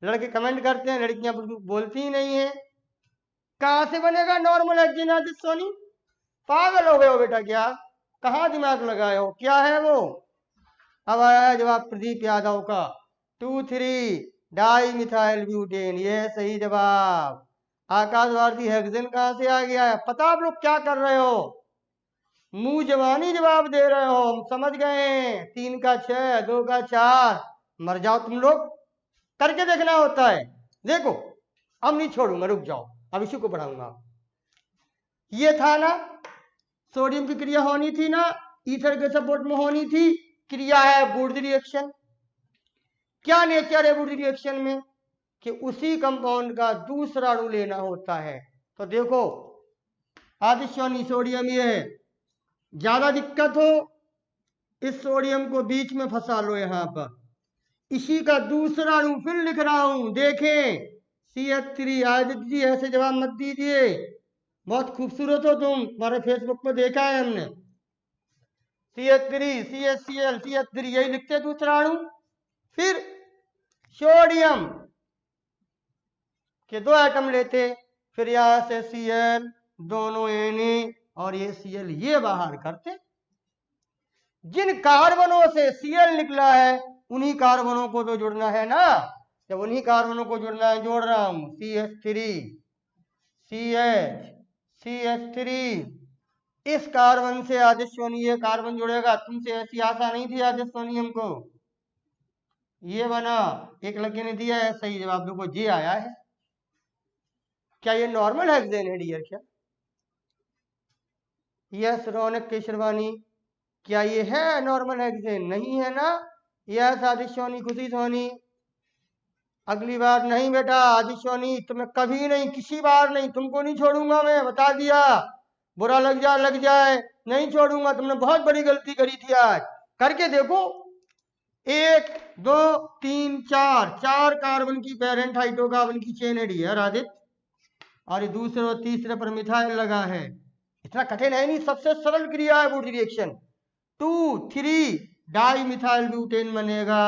लड़के कमेंट करते हैं, लड़कियां बोलती ही नहीं है। कहां से बनेगा नॉर्मल हेक्सेन आदित्य सोनी, पागल हो गए हो बेटा क्या, कहाँ दिमाग लगाए हो, क्या है वो। अब आया जवाब प्रदीप यादव का, 2,3 डाई मिथाइल ब्यूटेन, ये सही जवाब। आकाश भारती हेक्सेन कहां से आ गया है, पता आप लोग क्या कर रहे हो, मुंह जवानी जवाब दे रहे हो, हम समझ गए, 3 का 6 2 का 4, मर जाओ तुम लोग, करके देखना होता है। देखो अब नहीं छोड़ूंगा, रुक जाओ अब इसी को पढ़ाऊंगा। ये था ना, सोडियम की क्रिया होनी थी ना, ईथर के सपोर्ट में होनी थी, क्रिया है बूर्ज रिएक्शन। क्या नेचर है बूर्ज रिएक्शन में, कि उसी कंपाउंड का दूसरा अणु लेना होता है। तो देखो आदिश्वानी सोडियम ये है, ज्यादा दिक्कत हो इस सोडियम को बीच में फंसा लो यहां पर, इसी का दूसरा अणु फिर लिख रहा हूं, देखें CH3। आदित्य जी ऐसे जवाब मत दीजिए, बहुत खूबसूरत हो तुम, हमारे फेसबुक पर देखा है हमने। CH3 CHCl CH3 यही लिखते दूसरा अणु, फिर सोडियम के 2 एटम लेते, फिर यहां से Cl दोनों Na और ये Cl ये बाहर करते। जिन कार्बनों से Cl निकला है उन्हीं कार्बनों को तो जुड़ना है ना, जब उन्हीं कार्बनों को जुड़ना है जोड़ रहा हूं, CH3 CH CH3, इस कार्बन से आदिश्वनी ये कार्बन जुड़ेगा, तुमसे ऐसी आशा नहीं थी आदिश्वनी हमको, ये बना, एक लड़के ने दिया है सही जवाब, देखो जी आया है। क्या ये नॉर्मल हेक्सेन है डियर, क्या यस रौनक केशरवानी, क्या ये है नॉर्मल हेक्सेन, नहीं है ना। यस आदिश्वनी खुशी सोनी, अगली बार नहीं बेटा आदिश्वनी, तुम्हें कभी नहीं, किसी बार नहीं, तुमको नहीं छोड़ूंगा मैं, बता दिया, बुरा लग जाए नहीं छोड़ूंगा, तुमने बहुत बड़ी गलती करी थी आज, करके देखो। 1 2 3 4 4 कार्बन की पेरेंट हाइड्रोकार्बन की चेन है डियर आदित्य, और ये दूसरे और तीसरे पर मिथाइल लगा है, इतना कठिन है नहीं, सबसे सरल क्रिया है बूर्ज रिएक्शन। 2,3 डाई मिथाइल ब्यूटेन बनेगा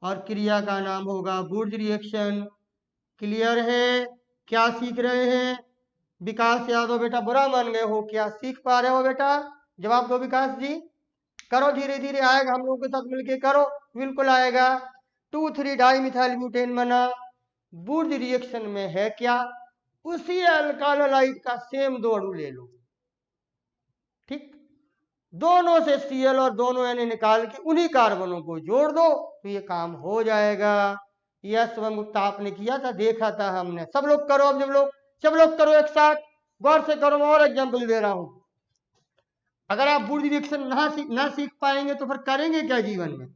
और क्रिया का नाम होगा बूर्ज रिएक्शन। क्लियर है, क्या सीख रहे हैं विकास यादव बेटा, बुरा मान गए हो, क्या सीख पा रहे हो बेटा, जवाब दो विकास जी, करो धीरे धीरे आएगा, हम लोगों के साथ मिलके करो, बिल्कुल आएगा। 2,3 डाई मिथाइल ब्यूटेन बना, बूर्ज रिएक्शन में है क्या, उसी अल्कालोलाइट का सेम 2 अणु ले लो, ठीक, दोनों से Cl और दोनों Na निकाल के उन्हीं कार्बनों को जोड़ दो तो ये काम हो जाएगा। यह स्वयं गुप्ता आपने किया था, देखा था हमने, सब लोग करो, अब सब लोग करो एक साथ, गौर से करो, मैं और एग्जाम्पल दे रहा हूं। अगर आप बूर्ज रिएक्शन ना सीख पाएंगे तो फिर करेंगे क्या जीवन में,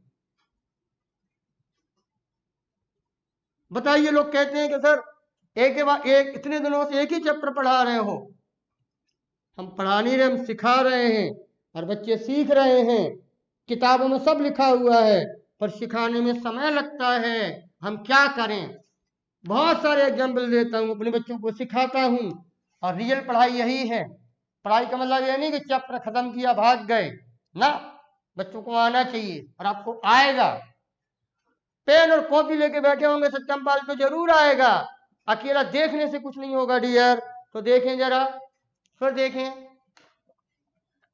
बताइए। लोग कहते हैं कि सर एक के बाद एक इतने दिनों से एक ही चैप्टर पढ़ा रहे हो, हम पढ़ा नहीं रहे, हम सिखा रहे हैं और बच्चे सीख रहे हैं, किताबों में सब लिखा हुआ है, पर सिखाने में समय लगता है, हम क्या करें। बहुत सारे एग्जाम्पल देता हूं, अपने बच्चों को सिखाता हूं, और रियल पढ़ाई यही है। पढ़ाई का मतलब यह नहीं कि चैप्टर खत्म किया भाग गए ना, बच्चों को आना चाहिए और आपको आएगा। पेन और कॉपी लेके बैठे होंगे सत्यमपाल तो जरूर आएगा, अकेला देखने से कुछ नहीं होगा डियर। तो देखें जरा, फिर देखें,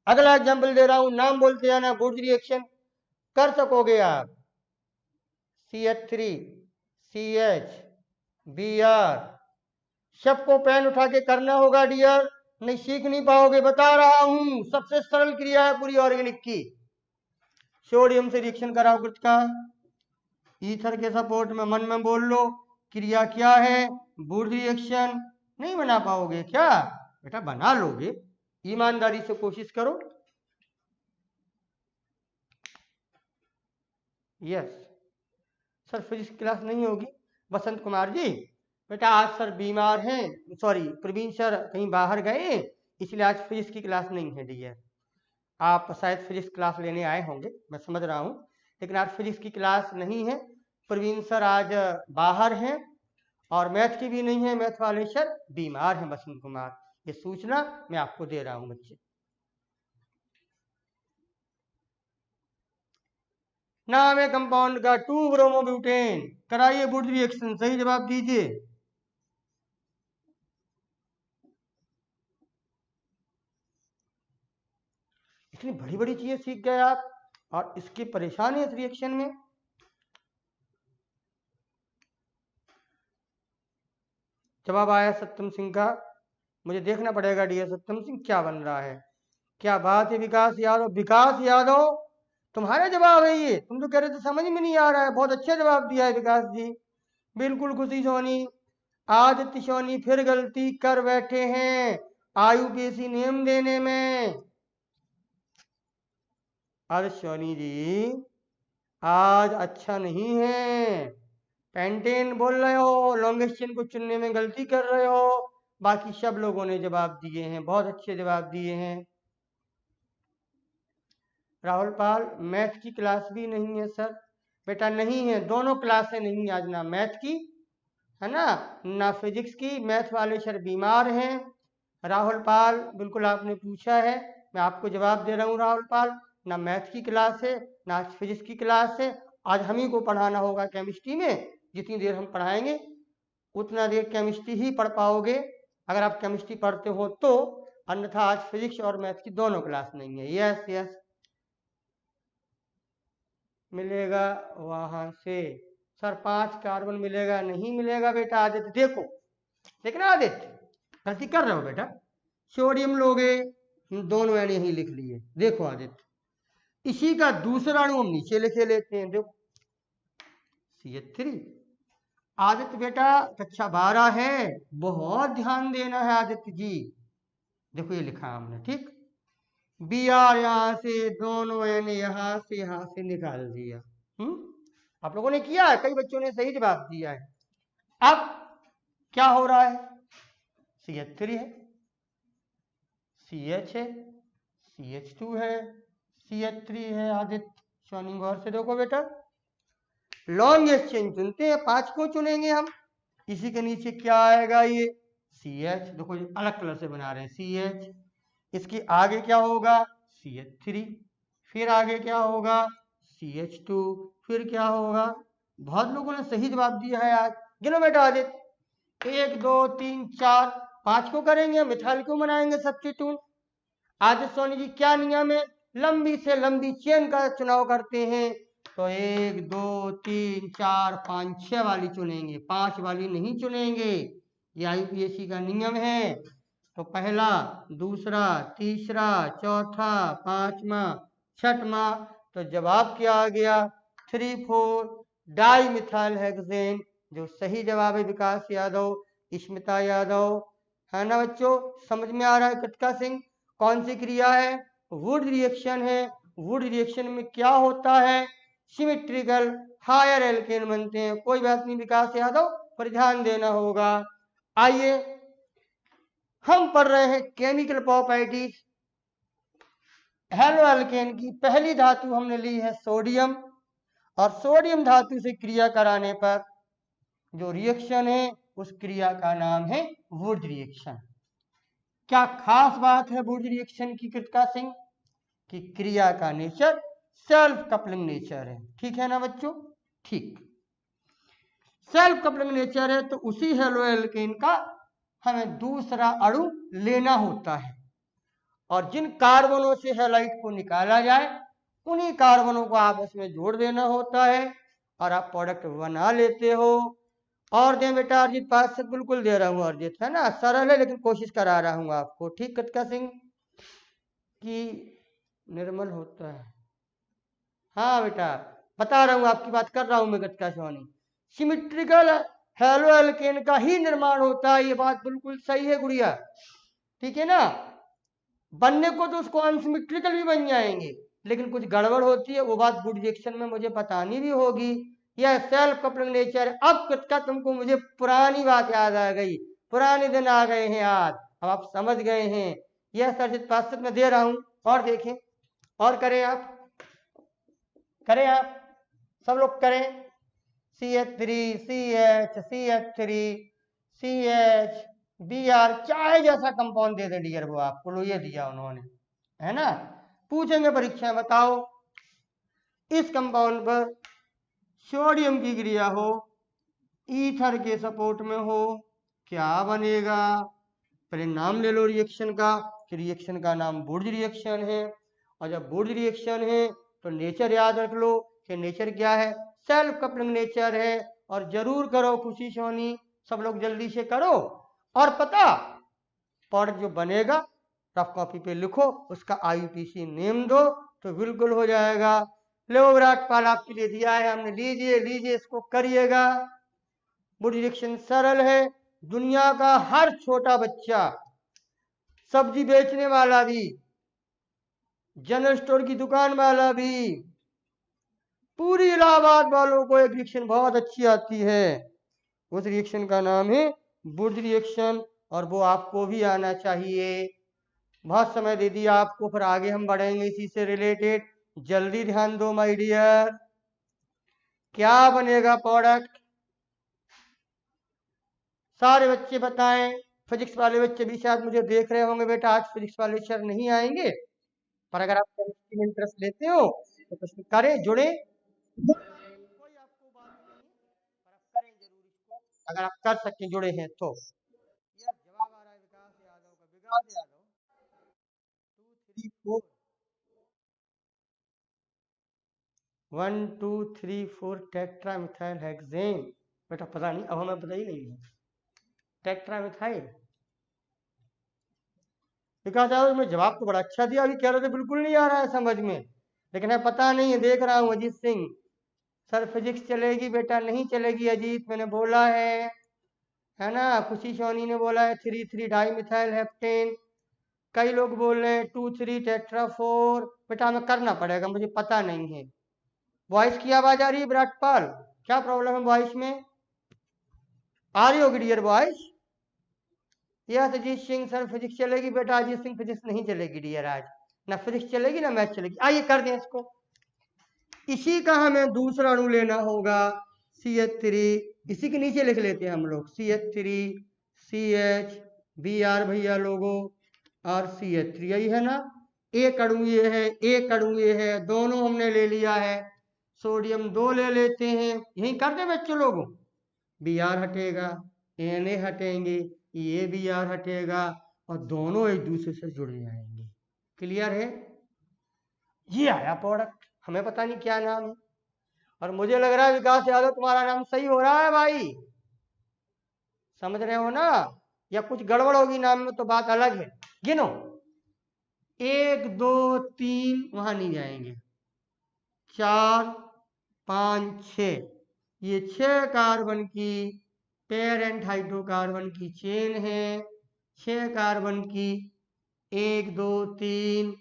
अगला एग्जाम्पल दे रहा हूं, नाम बोलते जाना, गुड रिएक्शन कर सकोगे आप। CH3 CH Br, सबको पेन उठा के करना होगा डियर, नहीं सीख नहीं पाओगे, बता रहा हूं, सबसे सरल क्रिया है पूरी ऑर्गेनिक की। सोडियम से रिएक्शन कराओ कृतिका, ईथर के सपोर्ट में मन में बोल लो क्रिया क्या है, वुड रिएक्शन। नहीं बना पाओगे क्या बेटा? बना लोगे, ईमानदारी से कोशिश करो। यस सर, फिजिक्स क्लास नहीं होगी बसंत कुमार जी, बेटा आज सर बीमार हैं, सॉरी प्रवीण सर कहीं बाहर गए, इसलिए आज फिजिक्स की क्लास नहीं है डियर। आप शायद फिजिक्स क्लास लेने आए होंगे, मैं समझ रहा हूँ, लेकिन आज फिजिक्स की क्लास नहीं है। प्रवीण सर आज बाहर हैं और मैथ की भी नहीं है, मैथ वाले सर बीमार हैं बसंत कुमार, ये सूचना मैं आपको दे रहा हूँ बच्चे। नाम है कंपाउंड का 2 ब्रोमोब्यूटेन, कराइए वुड रिएक्शन, सही जवाब दीजिए। इतनी बड़ी बड़ी चीजें सीख गए आप और इसकी परेशानी इस रिएक्शन में। जवाब आया सत्यम सिंह का, मुझे देखना पड़ेगा डियर सत्यम सिंह क्या बन रहा है। क्या बात है विकास यादव, विकास यादव तुम्हारा जवाब है ये, तुम तो कह रहे थे समझ में नहीं आ रहा है, बहुत अच्छा जवाब दिया है विकास जी, बिल्कुल खुशी सोनी। आदित्य सोनी फिर गलती कर बैठे हैं IUPAC नेम देने में। आदित्य सोनी जी आज अच्छा नहीं है, पेंटेन बोल रहे हो, लॉन्गेस्ट चेन को चुनने में गलती कर रहे हो, बाकी सब लोगों ने जवाब दिए हैं, बहुत अच्छे जवाब दिए हैं। राहुल पाल मैथ की क्लास भी नहीं है सर, बेटा नहीं है, दोनों क्लासें नहीं आज, ना मैथ की है ना फिजिक्स की, मैथ वाले सर बीमार हैं। राहुल पाल बिल्कुल आपने पूछा है, मैं आपको जवाब दे रहा हूँ राहुल पाल, ना मैथ की क्लास है ना फिजिक्स की क्लास है, आज हम ही को पढ़ाना होगा केमिस्ट्री में, जितनी देर हम पढ़ाएंगे उतना देर केमिस्ट्री ही पढ़ पाओगे अगर आप केमिस्ट्री पढ़ते हो तो, अन्यथा आज फिजिक्स और मैथ की दोनों क्लास नहीं है। यस यस मिलेगा वहां से सर 5 कार्बन मिलेगा, नहीं मिलेगा बेटा आदित्य, देखो लेकिन आदित्य गलती कर रहे हो बेटा, सोडियम लोगे, दोनों एन यही लिख लिए, देखो आदित्य इसी का दूसरा अणु हम नीचे लिखे लेते हैं, देखो CH3। आदित्य बेटा कक्षा 12 है, बहुत ध्यान देना है आदित्य जी, देखो ये लिखा हमने ठीक, Br यहां से, दोनों एन यहां से निकाल दिया। आप लोगों ने किया है, कई बच्चों ने सही जवाब दिया है। अब क्या हो रहा है, CH3 है, CH है, CH2 है, CH3 है, आदित्य सोनी गौर से देखो बेटा, लॉन्गेस्ट चेन चुनते हैं, 5 को चुनेंगे हम, इसी के नीचे क्या आएगा ये CH, देखो अलग कलर से बना रहे हैं CH, इसके आगे क्या होगा CH3, फिर आगे क्या होगा CH2, फिर क्या होगा, बहुत लोगों ने सही जवाब दिया है आज, गिनो बेटा आदित्य, 1 2 3 4 5 को करेंगे, मिथाइल क्यों बनाएंगे सब्स्टिट्यूट। आदित्य सोनी जी क्या नियम है, लंबी से लंबी चेन का चुनाव करते हैं, तो 1 2 3 4 5 6 वाली चुनेंगे, 5 वाली नहीं चुनेंगे, ये IUPAC का नियम है। तो पहला, दूसरा, तीसरा, चौथा, पांचवा, छठवां, तो जवाब क्या आ गया 3,4 डाई मिथाइल हेक्सेन, जो सही जवाब है विकास यादव, स्मिता यादव, है ना बच्चों, समझ में आ रहा है कृतिका सिंह, कौन सी क्रिया है, वुड रिएक्शन है। वुड रिएक्शन में क्या होता है, सिमेट्रिकल हायर एल्केन बनते हैं, कोई बात नहीं विकास यादव, पर ध्यान देना होगा। आइए हम पढ़ रहे हैं केमिकल प्रॉपर्टीज हेलो एल्केन की, पहली धातु हमने ली है सोडियम, और सोडियम धातु से क्रिया कराने पर जो रिएक्शन है उस क्रिया का नाम है वुड रिएक्शन। क्या खास बात है वुड रिएक्शन की कृतिका सिंह, कि क्रिया का नेचर सेल्फ कपलिंग नेचर है, ठीक है ना बच्चों, ठीक। सेल्फ कपलिंग नेचर है तो उसी हेलो एल्केन का हमें दूसरा अणु लेना होता है, और जिन कार्बनों से हैलाइड को निकाला जाए उन्हीं कार्बनों को आपस में जोड़ देना होता है और आप प्रोडक्ट बना लेते हो। और दें बेटा अर्जित, पास से बिल्कुल दे रहा हूँ अर्जित, है ना, सरल है लेकिन कोशिश करा रहा हूँ आपको, ठीक कटका सिंह की निर्मल होता है। हाँ बेटा बता रहा हूँ, आपकी बात कर रहा हूँ मैं कटका सोनी। सिमिट्रिकल हेलो एल्केन का ही निर्माण होता है, ये बात बिल्कुल सही है गुड़िया, ठीक है ना। बनने को तो उसको अनसिमिट्रिकल भी बन जाएंगे, लेकिन कुछ गड़बड़ होती है, वो बात गुड रिएक्शन में मुझे बतानी भी होगी। यह सेल्फ कपलिंग नेचर। अब कटका तुमको मुझे पुरानी बात याद आ गई, पुराने दिन आ गए हैं याद, अब आप समझ गए हैं। यह सर्जित पास्तर में दे रहा हूं, और देखें और करें आप, करें आप सब लोग करें। CH3 CH CH3 CH Br, चाहे जैसा कंपाउंड दे दे डियर वो आपको, लो ये दिया उन्होंने, है ना। पूछेंगे परीक्षा में, बताओ इस कंपाउंड पर सोडियम की क्रिया हो, ईथर के सपोर्ट में हो, क्या बनेगा। पहले नाम ले लो रिएक्शन का, कि रिएक्शन का नाम बुर्ज रिएक्शन है, और जब बुर्ज रिएक्शन है तो नेचर याद रख लो कि नेचर क्या है, सेल्फ कपलिंग नेचर है। और जरूर करो खुशी सोनी, सब लोग जल्दी से करो। और पता प्रोडक्ट जो बनेगा रफ कॉपी पे लिखो, उसका IUPAC नेम दो तो बिल्कुल हो जाएगा। लो विराट पाल आपके लिए दिया है हमने, लीजिए लीजिए इसको करिएगा। बुर्ज रिएक्शन सरल है, दुनिया का हर छोटा बच्चा, सब्जी बेचने वाला भी, जनरल स्टोर की दुकान वाला भी, पूरी इलाहाबाद वालों को एक रिएक्शन बहुत अच्छी आती है, उस रिएक्शन का नाम है बुर्ज रिएक्शन, और वो आपको भी आना चाहिए। बहुत समय दे दिया आपको, फिर आगे हम बढ़ेंगे इसी से रिलेटेड, जल्दी ध्यान दो माय डियर। क्या बनेगा प्रोडक्ट, सारे बच्चे बताएं। फिजिक्स वाले बच्चे भी शायद मुझे देख रहे होंगे बेटा, आज फिजिक्स वाले सर नहीं आएंगे, पर अगर आप केमिस्ट्री में इंटरेस्ट लेते हो तो कुछ करें, जुड़े, कोई आपको बात नहीं है, पर आप करें जरूर इसको, अगर आप कर सकें, जुड़े हैं तो। यार जवाब आ रहा है विकास यादव का, विकास यादव 2 3 4 1 2 3 4 टेट्रा मिथाइल हेक्सेन। बेटा पता नहीं, अब हमें पता ही नहीं है टेट्रा मिथाइल। विकास यादव में जवाब तो बड़ा अच्छा दिया, अभी कह रहे थे बिल्कुल नहीं आ रहा है समझ में, लेकिन है पता नहीं है, देख रहा हूँ। अजीत सिंह सर फिजिक्स चलेगी बेटा, नहीं चलेगी अजीत, मैंने बोला है ना। खुशी सोनी ने बोला है 3 डाई मिथाइल हेप्टेन, कई लोग बोल रहे हैं 2 3 टेट्रा 4, बेटा हमें करना पड़ेगा, मुझे पता नहीं है। वॉइस की आवाज आ रही है विराटपाल, क्या प्रॉब्लम है वॉइस में, आ रही होगी dear voice. Yes Ajit Singh sir physics चलेगी बेटा, अजीत सिंह फिजिक्स नहीं चलेगी डियर, आज ना फिजिक्स चलेगी ना मैथ चलेगी। आइए कर दें इसको, इसी का हमें दूसरा अणु लेना होगा CH3, इसी के नीचे लिख लेते हैं हम लोग CH3 CH Br भैया लोगो और CH3, यही है ना। एक अणु ये है, एक अणु ये है, दोनों हमने ले लिया है। सोडियम 2 ले लेते हैं, यही कर दे बच्चों लोगों, Br हटेगा, Na हटेंगे, ये Br हटेगा, और दोनों एक दूसरे से जुड़ जाएंगे। क्लियर है, ये आया प्रोडक्ट, हमें पता नहीं क्या नाम है, और मुझे लग रहा है विकास यादव तुम्हारा नाम सही हो रहा है भाई, समझ रहे हो ना, या कुछ गड़बड़ होगी नाम में तो बात अलग है। गिनो 1 2 3, वहां नहीं जाएंगे, 4 5 6, ये 6 कार्बन की पेरेंट हाइड्रोकार्बन की चेन है, 6 कार्बन की, 1 2 3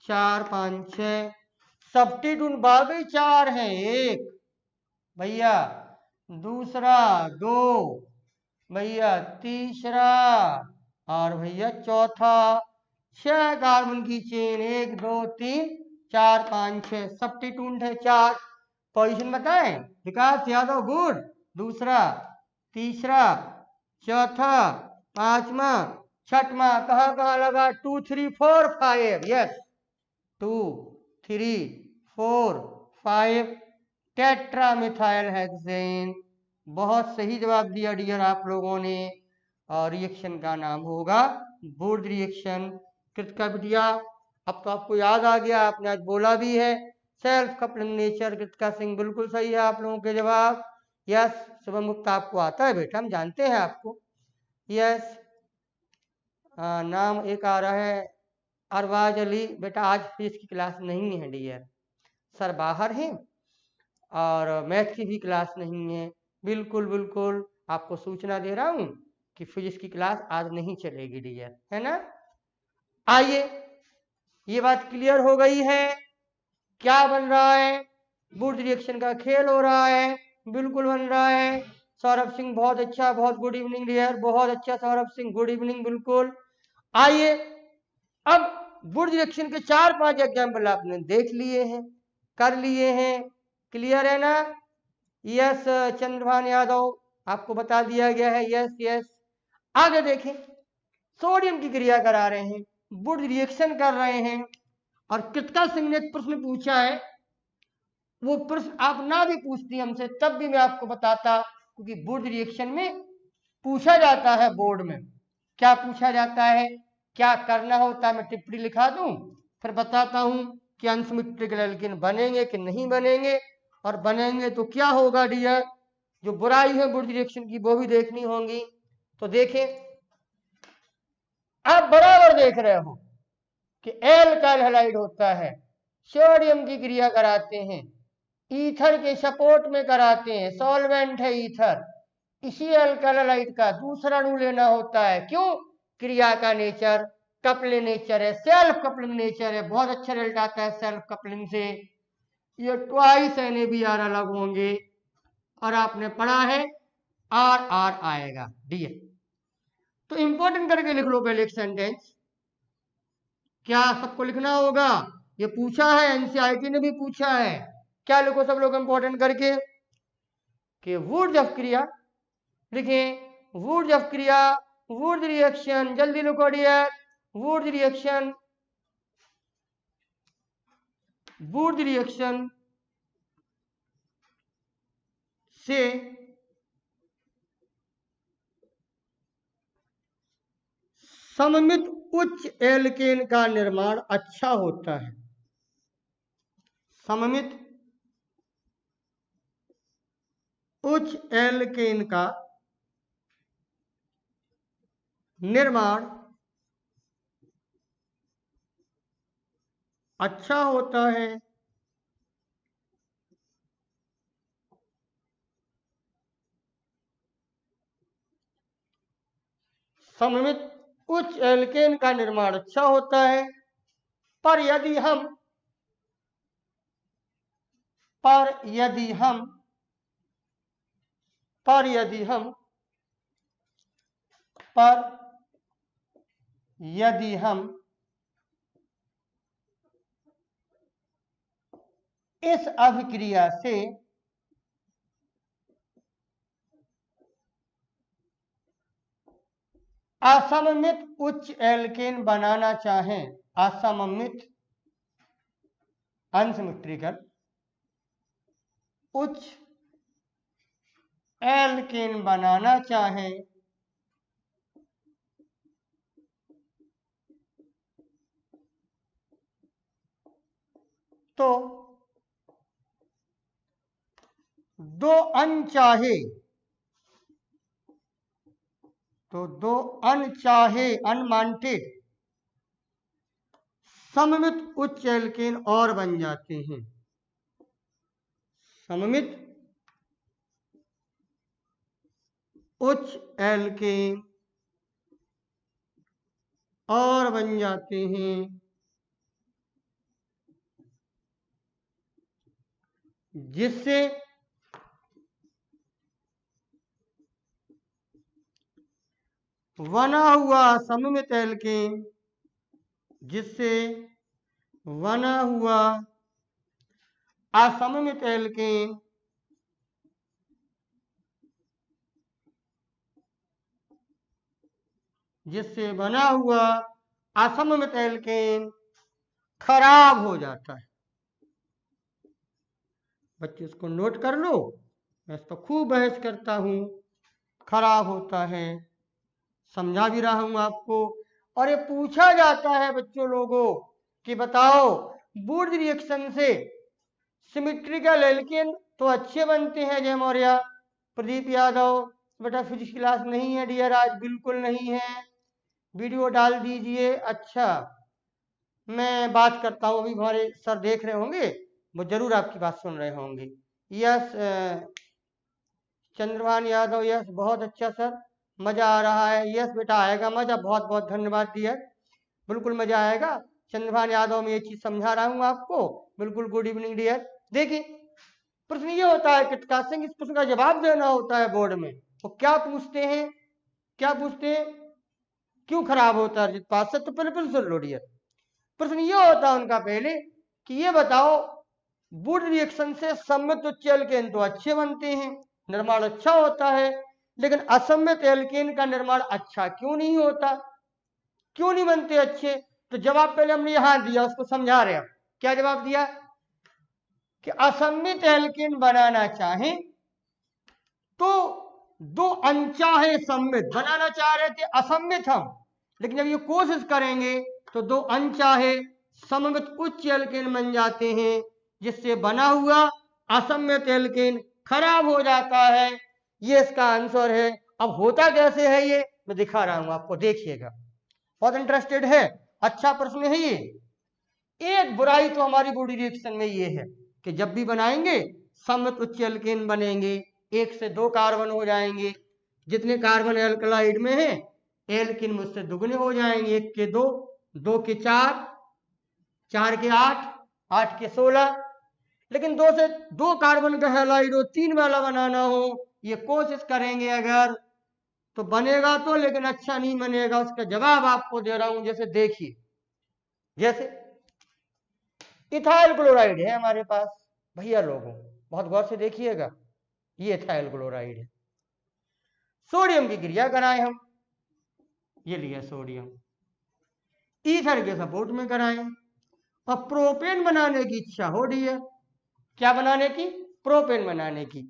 4 5 6, सब्स्टिट्यूट बाकी 4 हैं, एक भैया, दूसरा 2 भैया, तीसरा, और भैया चौथा। 6 कार्बन की चेन, 1 2 3 4 5 6, सब्स्टिट्यूट है 4। पोजीशन बताएं विकास यादव, गुड, दूसरा, तीसरा, चौथा, पांचवा, छठवा, कहाँ कहाँ लगा, 2 3 4 5, यस 2 3 4 5, टेट्रा मिथाइल हेक्सेन, बहुत सही जवाब दिया डियर आप लोगों ने। और रिएक्शन का नाम होगा वुड रिएक्शन। कृतिका बिटिया अब तो आपको याद आ गया, आपने आज बोला भी है। Self coupling nature, Kritika Singh बिल्कुल सही है आप लोगों के जवाब। यस, शुभम गुप्ता आपको आता है बेटा, हम जानते हैं आपको। यस, नाम एक आ रहा है अरबाज अली। बेटा आज फिजिक्स की क्लास नहीं है डियर, सर बाहर हैं और मैथ की भी क्लास नहीं है। बिल्कुल बिल्कुल आपको सूचना दे रहा हूं कि फिजिक्स की क्लास आज नहीं चलेगी डियर, है ना। आइए, ये बात क्लियर हो गई है। क्या बन रहा है? वुड रिएक्शन का खेल हो रहा है, बिल्कुल बन रहा है। सौरभ सिंह बहुत अच्छा, बहुत गुड इवनिंग डियर, बहुत अच्छा सौरभ सिंह, गुड इवनिंग बिल्कुल। आइए, अब वुड रिएक्शन के 4-5 एग्जाम्पल आपने देख लिए हैं, कर लिए हैं, क्लियर है ना। यस चंद्रभान यादव आपको बता दिया गया है। यस यस, आगे देखें। सोडियम की क्रिया करा रहे हैं, वुड रिएक्शन कर रहे हैं, और कृतिका सिंह ने एक प्रश्न पूछा है। वो प्रश्न आप ना भी पूछती हमसे तब भी मैं आपको बताता, क्योंकि वुड रिएक्शन में पूछा जाता है बोर्ड में। क्या पूछा जाता है, क्या करना होता है, मैं टिप्पणी लिखा दूं, फिर बताता हूं कि अनसिमेट्रिकल एल्केन बनेंगे कि नहीं बनेंगे, और बनेंगे तो क्या होगा डियर। जो बुराई है वुड रिएक्शन की वो भी देखनी होंगी। तो देखें, आप बराबर देख रहे हो कि एल्काइल हैलाइड होता है, सोडियम की क्रिया कराते हैं, ईथर के सपोर्ट में कराते हैं, सॉल्वेंट है ईथर। इसी एल्काइल हैलाइड का दूसरा अणु लेना होता है। क्यों? क्रिया का नेचर कपलिंग नेचर है, सेल्फ कपलिंग नेचर है। बहुत अच्छा रिजल्ट आता है सेल्फ कपलिंग से। ये ट्वाइस NaBr अलग होंगे, और आपने पढ़ा है RR आएगा डी। तो इंपॉर्टेंट करके लिख लो पहले एक सेंटेंस। क्या सबको लिखना होगा? ये पूछा है, एनसीईआरटी ने भी पूछा है। क्या लिखो सब लोग इंपॉर्टेंट करके कि वुड ऑफ क्रिया लिखें, वुड ऑफ क्रिया, वुड रिएक्शन, जल्दी लिखो dear. Would reaction, would reaction से सममित उच्च एल्केन का निर्माण अच्छा होता है। सममित उच्च एल्केन का निर्माण अच्छा होता है। सममित उच्च एल्केन का निर्माण अच्छा होता है, पर यदि हम पर यदि हम पर यदि हम पर यदि हम इस अभिक्रिया से असममित उच्च एल्केन बनाना चाहें, असममित अनसिमेट्रिकल उच्च एल्केन बनाना चाहें, तो दो अनचाहे अनवांटेड सममित उच्च एल्केन और बन जाते हैं। सममित उच्च एल्केन और बन जाते हैं, जिससे बना हुआ सममित एल्केन जिससे बना हुआ असममित एल्केन जिससे बना हुआ असममित एल्केन खराब हो जाता है। बच्चे इसको नोट कर लो, मैं इस पर खूब बहस करता हूँ, खराब होता है, समझा भी रहा हूँ आपको। और ये पूछा जाता है बच्चों लोगों कि बताओ वुड रिएक्शन से सिमेट्रिकल एल्केन तो अच्छे बनते हैं जय मौर्य। प्रदीप यादव, बेटा फिजिक्स क्लास नहीं है डियर आज, बिल्कुल नहीं है, वीडियो डाल दीजिए। अच्छा, मैं बात करता हूँ, अभी हमारे सर देख रहे होंगे, वो जरूर आपकी बात सुन रहे होंगे। यस चंद्रभान यादव, यस बहुत अच्छा सर, मजा आ रहा है। यस बेटा आएगा मजा, बहुत बहुत धन्यवाद डियर, बिल्कुल मजा आएगा। चंद्रभान यादव में ये चीज समझा रहा हूँ आपको, बिल्कुल गुड इवनिंग डियर। देखिए प्रश्न ये होता है किटकासिंग, इस प्रश्न का जवाब देना होता है बोर्ड में। तो क्या पूछते हैं, क्या पूछते हैं, क्यों खराब होता है पास से, तो पहले सुन लो डियर। प्रश्न ये होता है उनका पहले कि ये बताओ वुड रिएक्शन से सम्मिलित उच्च एल्केन तो अच्छे बनते हैं, निर्माण अच्छा होता है, लेकिन असम्मित एल्केन का निर्माण अच्छा क्यों नहीं होता, क्यों नहीं बनते अच्छे। तो जवाब पहले हमने यहां दिया, उसको समझा रहे हैं। क्या जवाब दिया कि असम्मित एल्केन बनाना चाहें तो दो अनचाहे सम्मित बनाना चाह रहे थे, असम्मित हम, लेकिन जब ये कोशिश करेंगे तो दो अनचाहे सममित उच्च एल्केन बन जाते हैं, जिससे बना हुआ असम्मित एल्केन खराब हो जाता है। ये इसका आंसर है। अब होता कैसे है ये मैं दिखा रहा हूं आपको, देखिएगा, बहुत इंटरेस्टेड है, अच्छा प्रश्न है ये। एक बुराई तो हमारी बॉडी रिएक्शन में ये है कि जब भी बनाएंगे सममित उच्च एल्केन बनेंगे, एक से दो कार्बन हो जाएंगे, जितने कार्बन एल्कलाइड में है एल्किन मुझसे दुगने हो जाएंगे, एक के दो, दो के चार, चार के आठ, आठ के 16। लेकिन दो से दो कार्बन का हैलाइड हो, तीन वाला बनाना हो, ये कोशिश करेंगे अगर तो बनेगा तो, लेकिन अच्छा नहीं बनेगा। उसका जवाब आपको दे रहा हूं, जैसे देखिए, जैसे इथाइल क्लोराइड है हमारे पास भैया लोगों, बहुत गौर से देखिएगा, ये इथाइल क्लोराइड है। सोडियम की क्रिया कराएं हम, ये लिया सोडियम, ईथर के सपोर्ट में कराएं, और प्रोपेन बनाने की इच्छा हो रही है, क्या बनाने की, प्रोपेन बनाने की।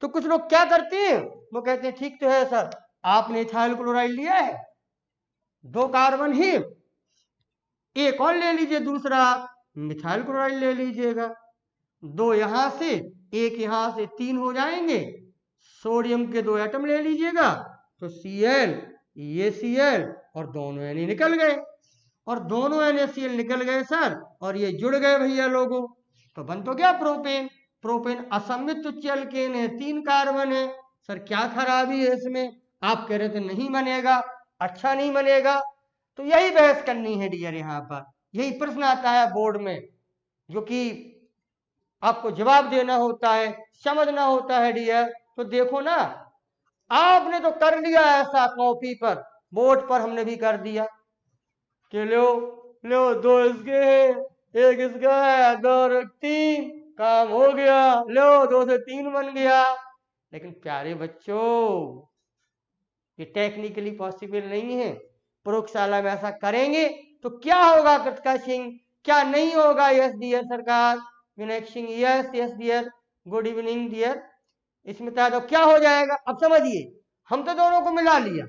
तो कुछ लोग क्या करते हैं, वो कहते हैं ठीक तो है सर, आपने इथाइल क्लोराइड लिया है, दो कार्बन ही, एक और ले लीजिए दूसरा मिथाइल क्लोराइड ले लीजिएगा, दो यहां से एक यहां से, तीन हो जाएंगे, सोडियम के दो एटम ले लीजिएगा, तो Cl, ये Cl, और दोनों Na निकल गए, और दोनों NaCl निकल गए सर, और ये जुड़ गए भैया लोगों, तो बन तो गया प्रोपेन। प्रोपेन असम्मित उच्च एल्केन है, तीन कार्बन है सर, क्या खराबी है इसमें, आप कह रहे थे नहीं बनेगा, अच्छा नहीं बनेगा। तो यही बहस करनी है डियर, यहाँ पर यही प्रश्न आता है बोर्ड में, जो कि आपको जवाब देना होता है, समझना होता है डियर। तो देखो ना, आपने तो कर लिया ऐसा कॉपी पर, बोर्ड पर हमने भी कर दिया कि लो लो दो इसके हैं, एक इसका है, दो तीन, काम हो गया, लो दो से तीन बन गया। लेकिन प्यारे बच्चों, ये टेक्निकली पॉसिबल नहीं है। प्रयोगशाला में ऐसा करेंगे तो क्या होगा कृतिका सिंह, क्या नहीं होगा। Yes dear Sarkar, Vinayak Singh, yes yes dear, good evening dear. इसमें तो क्या हो जाएगा, अब समझिए, हम तो दोनों को मिला लिया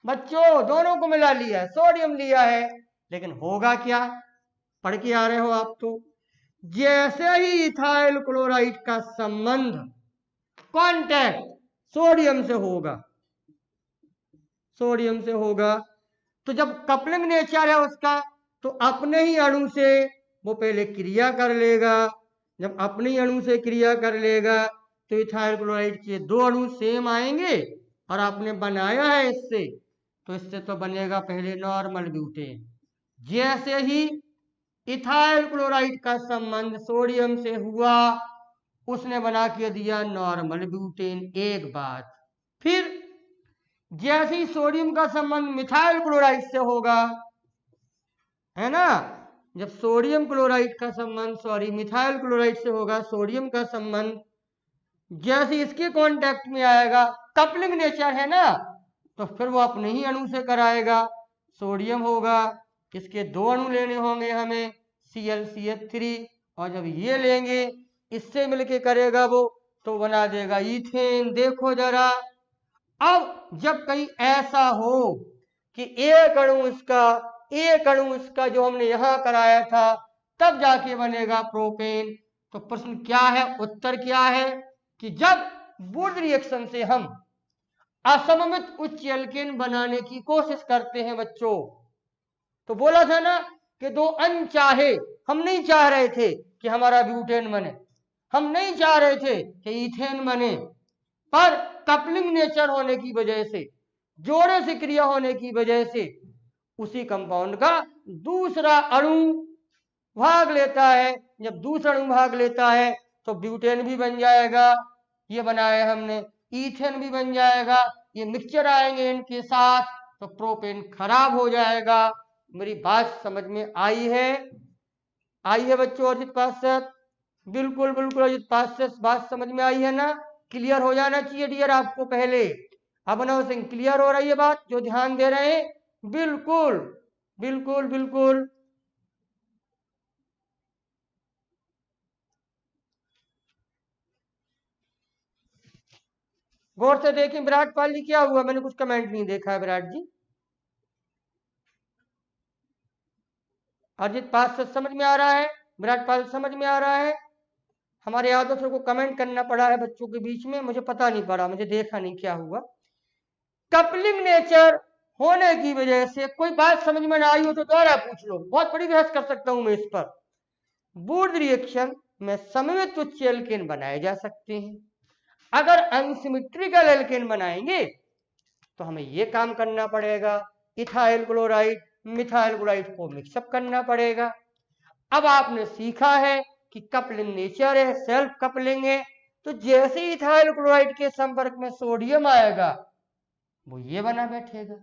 बच्चों, दोनों को मिला लिया है, सोडियम लिया है, लेकिन होगा क्या, पढ़ के आ रहे हो आप तो, जैसे ही इथाइल क्लोराइड का संबंध कांटेक्ट सोडियम से होगा, सोडियम से होगा, तो जब कपलिंग नेचर है उसका, तो अपने ही अणु से वो पहले क्रिया कर लेगा। जब अपने ही अणु से क्रिया कर लेगा तो इथाइल क्लोराइड के दो अणु सेम आएंगे, और आपने बनाया है इससे, तो इससे तो बनेगा पहले नॉर्मल ब्यूटेन। जैसे ही इथाइल क्लोराइड का संबंध सोडियम से हुआ, उसने बना के दिया नॉर्मल ब्यूटेन, एक बात। फिर जैसे ही सोडियम का संबंध मिथाइल क्लोराइड से होगा, है ना, जब सोडियम क्लोराइड का संबंध, सॉरी मिथाइल क्लोराइड से होगा सोडियम का संबंध, जैसे इसके कांटेक्ट में आएगा, कपलिंग नेचर है ना, तो फिर वो अपने ही अणु से कराएगा, सोडियम होगा, इसके दो अणु लेने होंगे हमें, ClCH3, और जब ये लेंगे इससे मिलके करेगा वो तो बना देगा ईथेन। देखो जरा, अब जब कहीं ऐसा हो कि एक अणु इसका जो हमने यहां कराया था, तब जाके बनेगा प्रोपेन। तो प्रश्न क्या है, उत्तर क्या है कि जब वुड रिएक्शन से हम असममित उच्च एल्केन बनाने की कोशिश करते हैं बच्चों, तो बोला था ना कि दो अनचाहे, हम नहीं चाह रहे थे कि हमारा ब्यूटेन बने, हम नहीं चाह रहे थे कि ईथेन बने, पर कपलिंग नेचर होने की वजह से, जोड़े से क्रिया होने की वजह से उसी कंपाउंड का दूसरा अणु भाग लेता है। जब दूसरा अणु भाग लेता है तो ब्यूटेन भी बन जाएगा, ये बनाया हमने, ईथेन भी बन जाएगा, ये मिक्सचर आएंगे इनके साथ, तो प्रोपेन खराब हो जाएगा। मेरी बात समझ में आई है बच्चों? अजित पार्षद, बिल्कुल बिल्कुल अजित पार्षद, बात समझ में आई है ना? क्लियर हो जाना चाहिए डियर आपको पहले। अभिनव सिंह, क्लियर हो रही है बात जो ध्यान दे रहे हैं? बिल्कुल बिल्कुल बिल्कुल। गौर से देखें विराट पाल जी, क्या हुआ? मैंने कुछ कमेंट नहीं देखा है विराट जी। अजित पार्षद समझ में आ रहा है, विराट पाल समझ में आ रहा है? हमारे यादव सर को कमेंट करना पड़ा है बच्चों के बीच में, मुझे पता नहीं पड़ा, मुझे देखा नहीं क्या हुआ। कपलिंग नेचर होने की वजह से कोई बात समझ में ना आई हो तो दोबारा पूछ लो, बहुत बड़ी बहस कर सकता हूं मैं इस पर। वुड रिएक्शन में सममित उच्च एल्केन बनाए जा सकते हैं। अगर अनसिमेट्रिकल एल्केन बनाएंगे तो हमें यह काम करना पड़ेगा, इथाइल क्लोराइड मिथाइल क्लोराइड को मिक्सअप करना पड़ेगा। अब आपने सीखा है कि कपलिंग नेचर है, सेल्फ कपलिंग है, तो जैसे इथाइल क्लोराइड के संपर्क में सोडियम आएगा वो ये बना बैठेगा,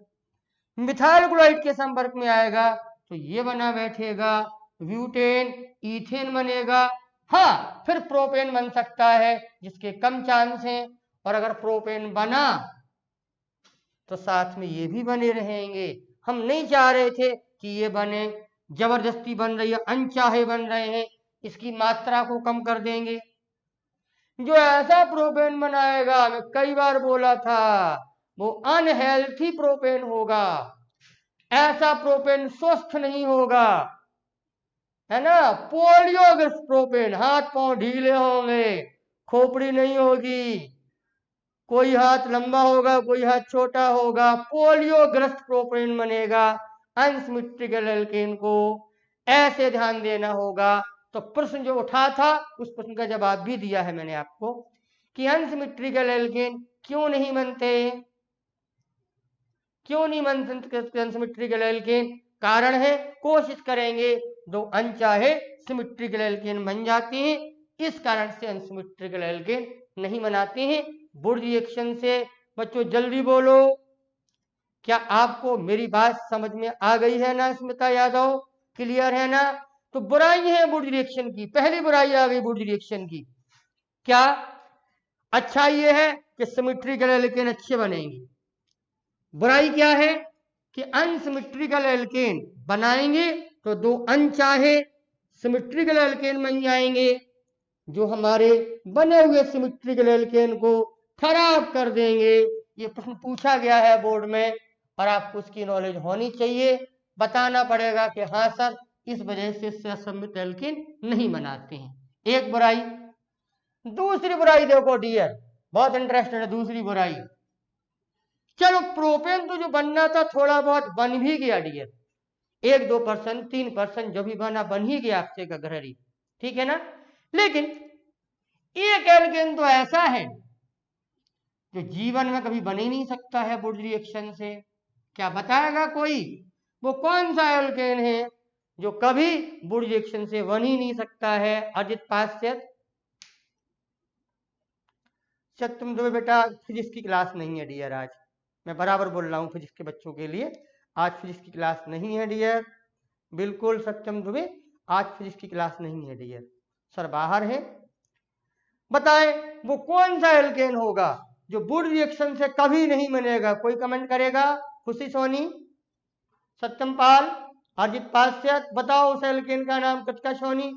मिथाइल क्लोराइड के संपर्क में आएगा तो ये बना बैठेगा, ब्यूटेन ईथेन बनेगा। हाँ, फिर प्रोपेन बन सकता है जिसके कम चांस हैं, और अगर प्रोपेन बना तो साथ में ये भी बने रहेंगे। हम नहीं चाह रहे थे कि ये बने, जबरदस्ती बन रही है, अनचाहे बन रहे हैं, इसकी मात्रा को कम कर देंगे। जो ऐसा प्रोपेन बनाएगा, मैं कई बार बोला था, वो अनहेल्थी प्रोपेन होगा, ऐसा प्रोपेन स्वस्थ नहीं होगा, है ना? पोलियोग्रस्त प्रोपेन, हाथ पांव ढीले होंगे, खोपड़ी नहीं होगी, कोई हाथ लंबा होगा कोई हाथ छोटा होगा, पोलियोग्रस्त प्रोपेन बनेगा अनसिमेट्रिकल एल्केन को। ऐसे ध्यान देना होगा। तो प्रश्न जो उठा था उस प्रश्न का जवाब भी दिया है मैंने आपको कि अनसिमेट्रिकल एल्केन क्यों नहीं बनते, क्यों नहीं बनते अनसिमेट्रिकल एल्केन? कारण है, कोशिश करेंगे दो अनचाहे सिमेट्रिकल एल्केन बन जाते हैं, इस कारण से अनसिमेट्रिकल एल्केन नहीं बनाते हैं। वुड रिएक्शन से बच्चों जल्दी बोलो, क्या आपको मेरी बात समझ में आ गई है ना स्मिता यादव? क्लियर है ना? तो बुराई है वुड रिएक्शन की, पहली बुराई आ गई वुड रिएक्शन की। क्या अच्छा ये है कि सिमेट्रिकल एल्केन अच्छे बनेंगे, बुराई क्या है कि अनसिमेट्रिकल एल्केन बनाएंगे तो दो अनचाहे सिमेट्रिकल एल्केन बन जाएंगे, जो हमारे बने हुए सिमेट्रिकल एल्केन को खराब कर देंगे। ये प्रश्न पूछा गया है बोर्ड में और आपको उसकी नॉलेज होनी चाहिए, बताना पड़ेगा कि हाँ सर इस वजह से असममित एल्केन नहीं बनाते हैं। एक बुराई। दूसरी बुराई देखो डियर, बहुत इंटरेस्टेड है दूसरी बुराई। चलो प्रोपेन तो जो बनना था थोड़ा बहुत बन भी गया डियर, 1-2%, 3% जो भी बना बन ही गया आपसे का घड़ी, ठीक है ना? लेकिन एक एल्केन तो ऐसा है जो जीवन में कभी बन ही नहीं सकता है वुड रिएक्शन से। क्या बताएगा कोई? वो कौन सा एल्केन है जो कभी वुड रिएक्शन से बन ही नहीं सकता है? अजित पाश्चात्य, सत्यम दुबे बेटा फिजिक्स की क्लास नहीं है डियर आज, मैं बराबर बोल रहा हूँ फिजिक्स के बच्चों के लिए, आज फिजिक्स की क्लास नहीं है डियर, बिल्कुल सत्यम दुबे आज फिजिक्स की क्लास नहीं है डियर, सर बाहर है। बताएं वो कौन सा एल्केन होगा जो वुड रिएक्शन से कभी नहीं बनेगा? कोई कमेंट करेगा? खुशी सोनी, सत्यम पाल, अजित पाश्चात्य, बताओ उस एल्केन का नाम, कृतिका सोनी,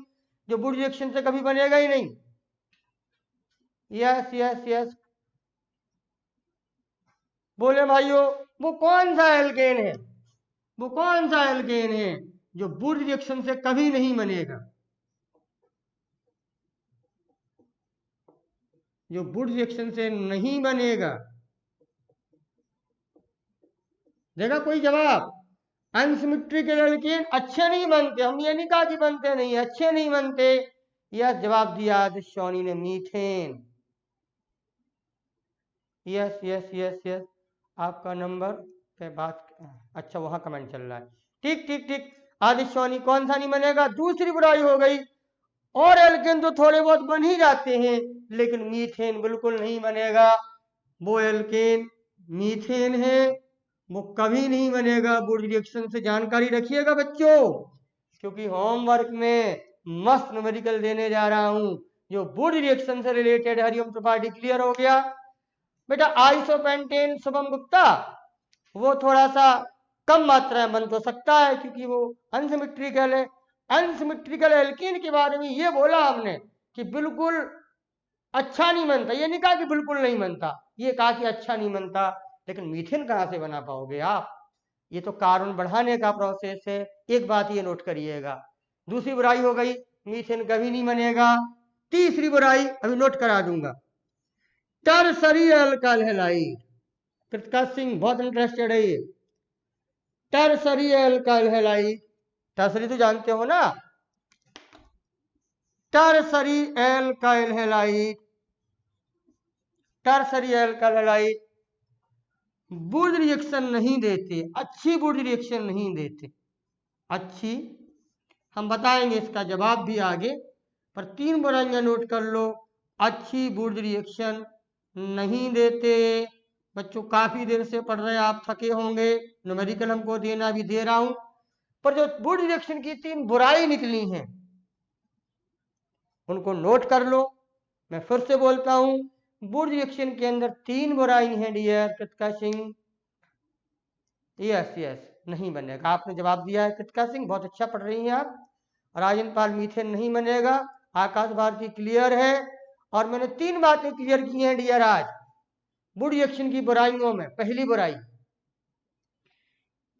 जो वुड रिएक्शन से कभी बनेगा ही नहीं। यस यस यस, बोले भाइयों वो कौन सा एल्केन है, वो कौन सा एल्केन है जो वुड रिएक्शन से कभी नहीं बनेगा, जो वुड रिएक्शन से नहीं बनेगा। देखा कोई जवाब? अनसिमेट्रिकल एल्केन अच्छे नहीं बनते, हम ये नहीं कहा कि बनते नहीं, अच्छे नहीं बनते। यह जवाब दिया सोनी ने, methane. Yes yes yes yes, आपका नंबर पे बात, अच्छा वहां कमेंट चल रहा है, ठीक ठीक ठीक। आदित्य सोनी कौन सा नहीं बनेगा? दूसरी बुराई हो गई। और एल्केन तो थोड़े बहुत बन ही जाते हैं, लेकिन मीथेन बिल्कुल नहीं बनेगा। वो एल्केन मीथेन है, वो कभी नहीं बनेगा। वुड रिएक्शन से जानकारी रखिएगा बच्चों, क्योंकि होमवर्क में मस्त न्यूमेरिकल देने जा रहा हूं जो वुड रिएक्शन से रिलेटेड। हरिओम त्रिपाठी क्लियर हो गया बेटा? आइसोपेंटेन शुभम गुप्ता वो थोड़ा सा कम मात्रा में बन तो सकता है क्योंकि वो अनसिमेट्रिकल है। अनसिमेट्रिकल एल्कीन के बारे में ये बोला हमने कि बिल्कुल अच्छा नहीं बनता, ये नहीं कहा कि बिल्कुल नहीं बनता, ये कहा कि अच्छा नहीं बनता। लेकिन मीथेन कहां से बना पाओगे आप? ये तो कार्बन बढ़ाने का प्रोसेस है, एक बात ये नोट करिएगा। दूसरी बुराई हो गई, मीथेन कभी नहीं बनेगा। तीसरी बुराई अभी नोट करा दूंगा, tertiary alkyl halide. Kritika Singh बहुत इंटरेस्टेड है ये। टर्सरी अल्काइल हैलाइड, टर्सरी तो जानते हो ना, tertiary alkyl halide, tertiary alkyl halide would reaction नहीं देते, अच्छी वुड रिएक्शन नहीं देते, अच्छी। हम बताएंगे इसका जवाब भी आगे, पर तीन बुराइयां नोट कर लो। अच्छी वुड रिएक्शन नहीं देते। बच्चों काफी देर से पढ़ रहे हैं, आप थके होंगे, न्यूमेरिकल हमको देना भी दे रहा हूं, पर जो वुड रिएक्शन की तीन बुराई निकली हैं उनको नोट कर लो। मैं फिर से बोलता हूं, वुड रिएक्शन के अंदर तीन बुराई हैं dear Kritika Singh. Yes yes, नहीं बनेगा, आपने जवाब दिया है कृतिका सिंह, बहुत अच्छा पढ़ रही हैं आप। राजन पाल मीथेन नहीं बनेगा। आकाश भारती क्लियर है। और मैंने तीन बातें क्लियर की हैं डियर आज वुड रिएक्शन की बुराइयों में। पहली बुराई,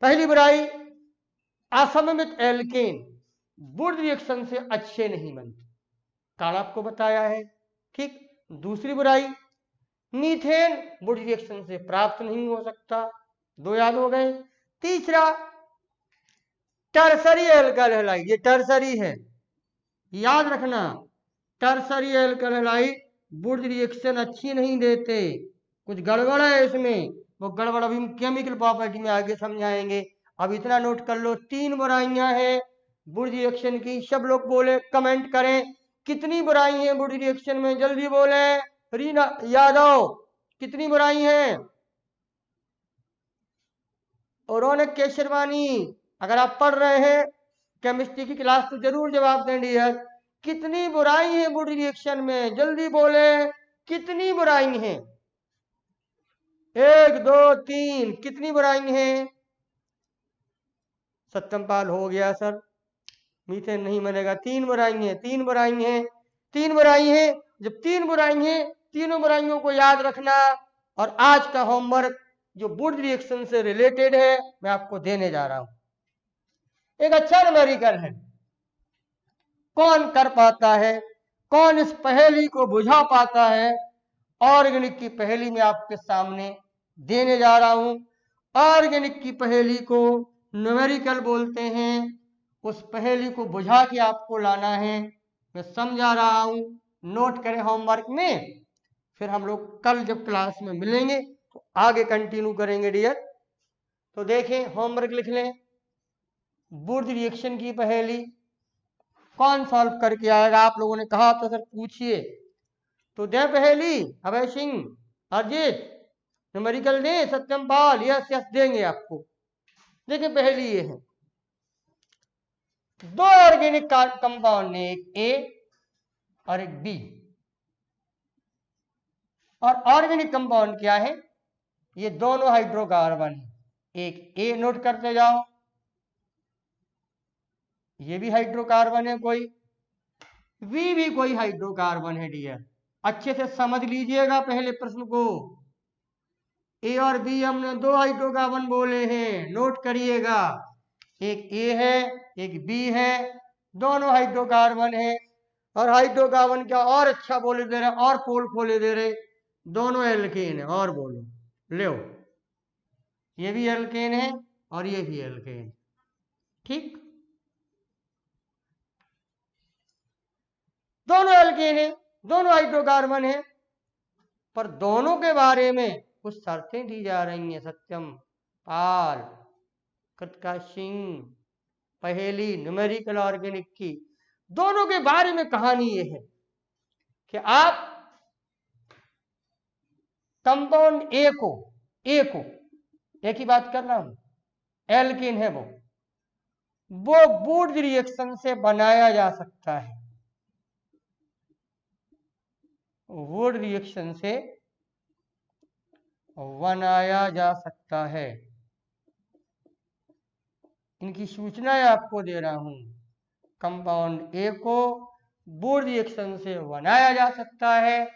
पहली बुराई, असममित एल्केन वुड रिएक्शन से अच्छे नहीं बनते, कल आपको बताया है, ठीक। दूसरी बुराई, मीथेन वुड रिएक्शन से प्राप्त नहीं हो सकता, दो याद हो गए। तीसरा, टर्सरी अल्काइल हैलाइड, ये टर्सरी है, याद रखना, tertiary alkyl halide would reaction अच्छी नहीं देते, कुछ गड़बड़ है इसमें, वो गड़बड़ अभी केमिकल प्रॉपर्टी में आगे समझाएंगे। अब इतना नोट कर लो, तीन बुराइयां हैं वुड रिएक्शन की। सब लोग बोले, कमेंट करें कितनी बुराई है वुड रिएक्शन में, जल्दी बोले। रीना यादव कितनी बुराई है? और रौनक केशरवानी, अगर आप पढ़ रहे हैं केमिस्ट्री की क्लास तो जरूर जवाब दें डियर, कितनी बुराई है वुड रिएक्शन में, जल्दी बोले कितनी बुराई है? एक दो तीन, कितनी बुराई है? सत्यमपाल हो गया सर, मीथेन नहीं बनेगा। तीन बुराई है, तीन बुराई है, तीन बुराई है। जब तीन बुराई है, तीनों बुराइयों को याद रखना। और आज का होमवर्क जो वुड रिएक्शन से रिलेटेड है मैं आपको देने जा रहा हूं, एक अच्छा न्यूमेरिकल है। कौन कर पाता है, कौन इस पहेली को बुझा पाता है? ऑर्गेनिक की पहेली में आपके सामने देने जा रहा हूं। ऑर्गेनिक की पहेली को न्यूमेरिकल बोलते हैं, उस पहेली को बुझा के आपको लाना है। मैं समझा रहा हूं, नोट करें होमवर्क में, फिर हम लोग कल जब क्लास में मिलेंगे तो आगे कंटिन्यू करेंगे डियर। तो देखें, होमवर्क लिख लें, वुड रिएक्शन की पहेली कौन सॉल्व करके आएगा? आप लोगों ने कहा तो सर पूछिए, तो दे पहेली। अभय सिंह, अरजीत न्यूमेरिकल दें, सत्यम पाल, यस यस देंगे आपको। देखिए पहेली ये है, दो ऑर्गेनिक कंपाउंड ने, एक ए और एक बी। और ऑर्गेनिक कंपाउंड क्या है? ये दोनों हाइड्रोकार्बन है। एक ए नोट करते जाओ, ये भी हाइड्रोकार्बन है कोई, वी भी कोई हाइड्रोकार्बन है डियर। अच्छे से समझ लीजिएगा पहले प्रश्न को। ए और बी हमने दो हाइड्रोकार्बन बोले हैं, नोट करिएगा। एक ए है, एक बी है, दोनों हाइड्रोकार्बन है। और हाइड्रोकार्बन क्या और अच्छा बोले दे रहे, और पोल खोले दे रहे, दोनों एल्केन है। और बोलो, लो, ये भी एल्केन है और ये भी एल्केन, ठीक, दोनों एल्केन है, दोनों हाइड्रोकार्बन है। पर दोनों के बारे में कुछ शर्तें दी जा रही हैं। सत्यम पाल, कृतिका सिंह, पहेली न्यूमेरिकल ऑर्गेनिक की, दोनों के बारे में कहानी ये है कि आप कंपाउंड ए को एक ही बात कर रहा हूं, एल्केन है वो वुड रिएक्शन से बनाया जा सकता है, वुड रिएक्शन से बनाया जा सकता है। इनकी सूचनाएं आपको दे रहा हूं। कंपाउंड ए को वुड रिएक्शन से बनाया जा सकता है,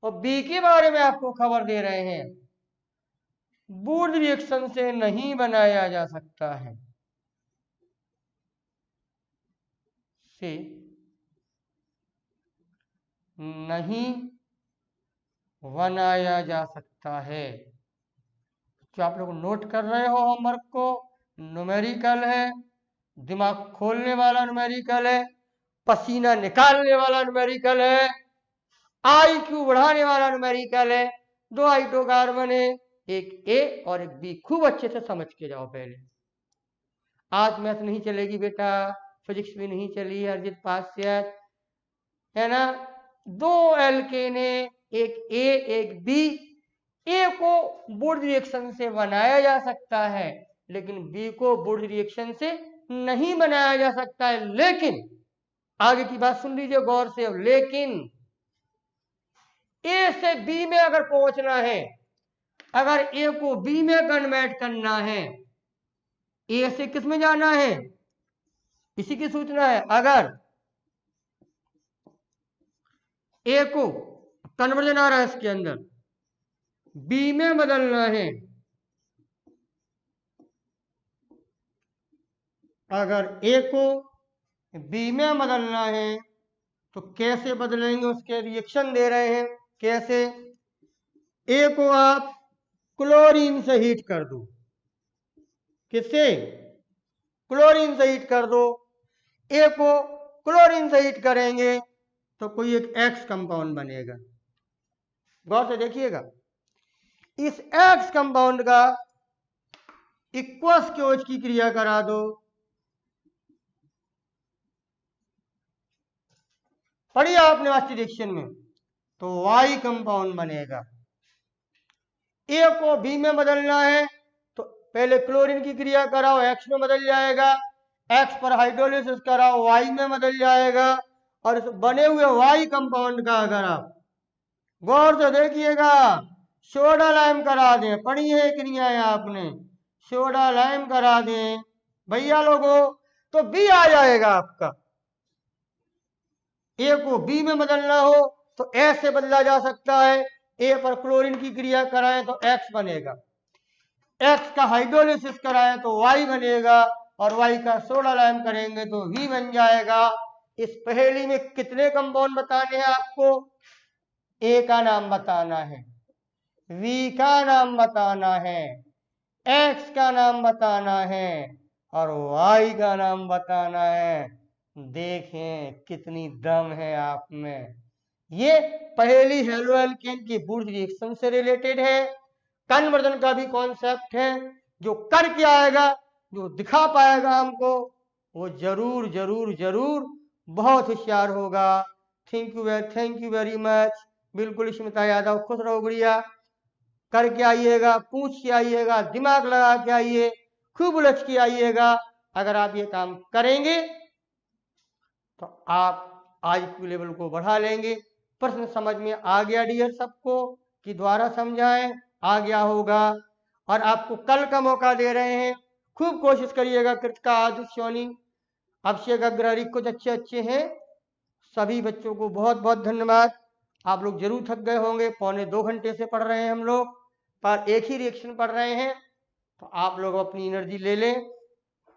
और बी के बारे में आपको खबर दे रहे हैं, वुड रिएक्शन से नहीं बनाया जा सकता है, से नहीं बनाया जा सकता है। जो आप लोग नोट कर रहे हो होमवर्क को, न्यूमेरिकल है, दिमाग खोलने वाला न्यूमेरिकल है, पसीना निकालने वाला न्यूमेरिकल है, IQ बढ़ाने वाला न्यूमेरिकल है। दो हाइड्रोकार्बन है, एक ए और एक बी, खूब अच्छे से समझ के जाओ पहले। आज मैथ नहीं चलेगी बेटा, फिजिक्स भी नहीं चली, अर्जित पास से है ना। दो एल्केन है, एक ए एक बी। ए को वुड रिएक्शन से बनाया जा सकता है, लेकिन बी को वुड रिएक्शन से नहीं बनाया जा सकता है। लेकिन आगे की बात सुन लीजिए गौर से, लेकिन ए से बी में अगर पहुंचना है, अगर ए को बी में कन्वर्ट करना है, ए से किस में जाना है, इसी की सूचना है। अगर ए को कन्वर्जन आ रहा है इसके अंदर, बी में बदलना है, अगर ए को बी में बदलना है तो कैसे बदलेंगे, उसके रिएक्शन दे रहे हैं कैसे। ए को आप क्लोरीन से हीट कर दो, किससे, क्लोरीन से हीट कर दो। ए को क्लोरीन से हीट करेंगे तो कोई एक एक्स कंपाउंड बनेगा, गौर से देखिएगा। इस एक्स कंपाउंड का इक्वस क्योज की क्रिया करा दो, पढ़िए आपने वास्तविक रिएक्शन में, तो वाई कंपाउंड बनेगा। ए को बी में बदलना है तो पहले क्लोरीन की क्रिया कराओ, एक्स में बदल जाएगा, एक्स पर हाइड्रोलिसिस कराओ, वाई में बदल जाएगा। और इस बने हुए वाई कंपाउंड का अगर आप गौर से देखिएगा, सोडा लाइम करा दें, पढ़ी है क्रियाएं आपने, सोडा लाइम करा दें भैया लोगों, तो बी आ जाएगा आपका। ए को बी में बदलना हो तो ए से बदला जा सकता है, ए पर क्लोरीन की क्रिया कराएं तो एक्स बनेगा, एक्स का हाइड्रोलिसिस कराएं तो वाई बनेगा, और वाई का सोडा लाइम करेंगे तो वी बन जाएगा। इस पहेली में कितने कंपाउंड बताने हैं आपको, ए का नाम बताना है, वी का नाम बताना है, एक्स का नाम बताना है, और वाई का नाम बताना है। देखें कितनी दम है आप में। ये पहेली हेलो एल्केन की वुड रिएक्शन से रिलेटेड है, कन्वर्जन का भी कॉन्सेप्ट है। जो करके आएगा, जो दिखा पाएगा हमको, वो जरूर जरूर जरूर बहुत होशियार होगा। Thank you very much. बिल्कुल स्मिता यादव, खुश रहो गुड़िया, करके आइएगा, पूछ के आइएगा, दिमाग लगा के आइए, खूब उलझ के आइएगा। अगर आप ये काम करेंगे तो आप IQ लेवल को बढ़ा लेंगे। प्रश्न समझ में आ गया डियर सबको, कि द्वारा समझाएं, आ गया होगा। और आपको कल का मौका दे रहे हैं, खूब कोशिश करिएगा। कृतिका, आदित्य, सोनी, अभिषेक, अग्रहरी कुछ अच्छे हैं। सभी बच्चों को बहुत बहुत धन्यवाद। आप लोग जरूर थक गए होंगे, 1.25 घंटे से पढ़ रहे हैं हम लोग, पर एक ही रिएक्शन पढ़ रहे हैं। तो आप लोग अपनी एनर्जी ले लें,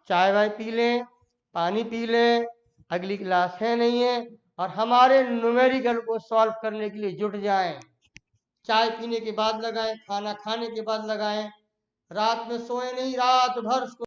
चाय वाय पी लें, पानी पी लें, अगली क्लास है नहीं है, और हमारे न्यूमेरिकल को सॉल्व करने के लिए जुट जाएं। चाय पीने के बाद लगाएं, खाना खाने के बाद लगाएं, रात में सोए नहीं, रात भर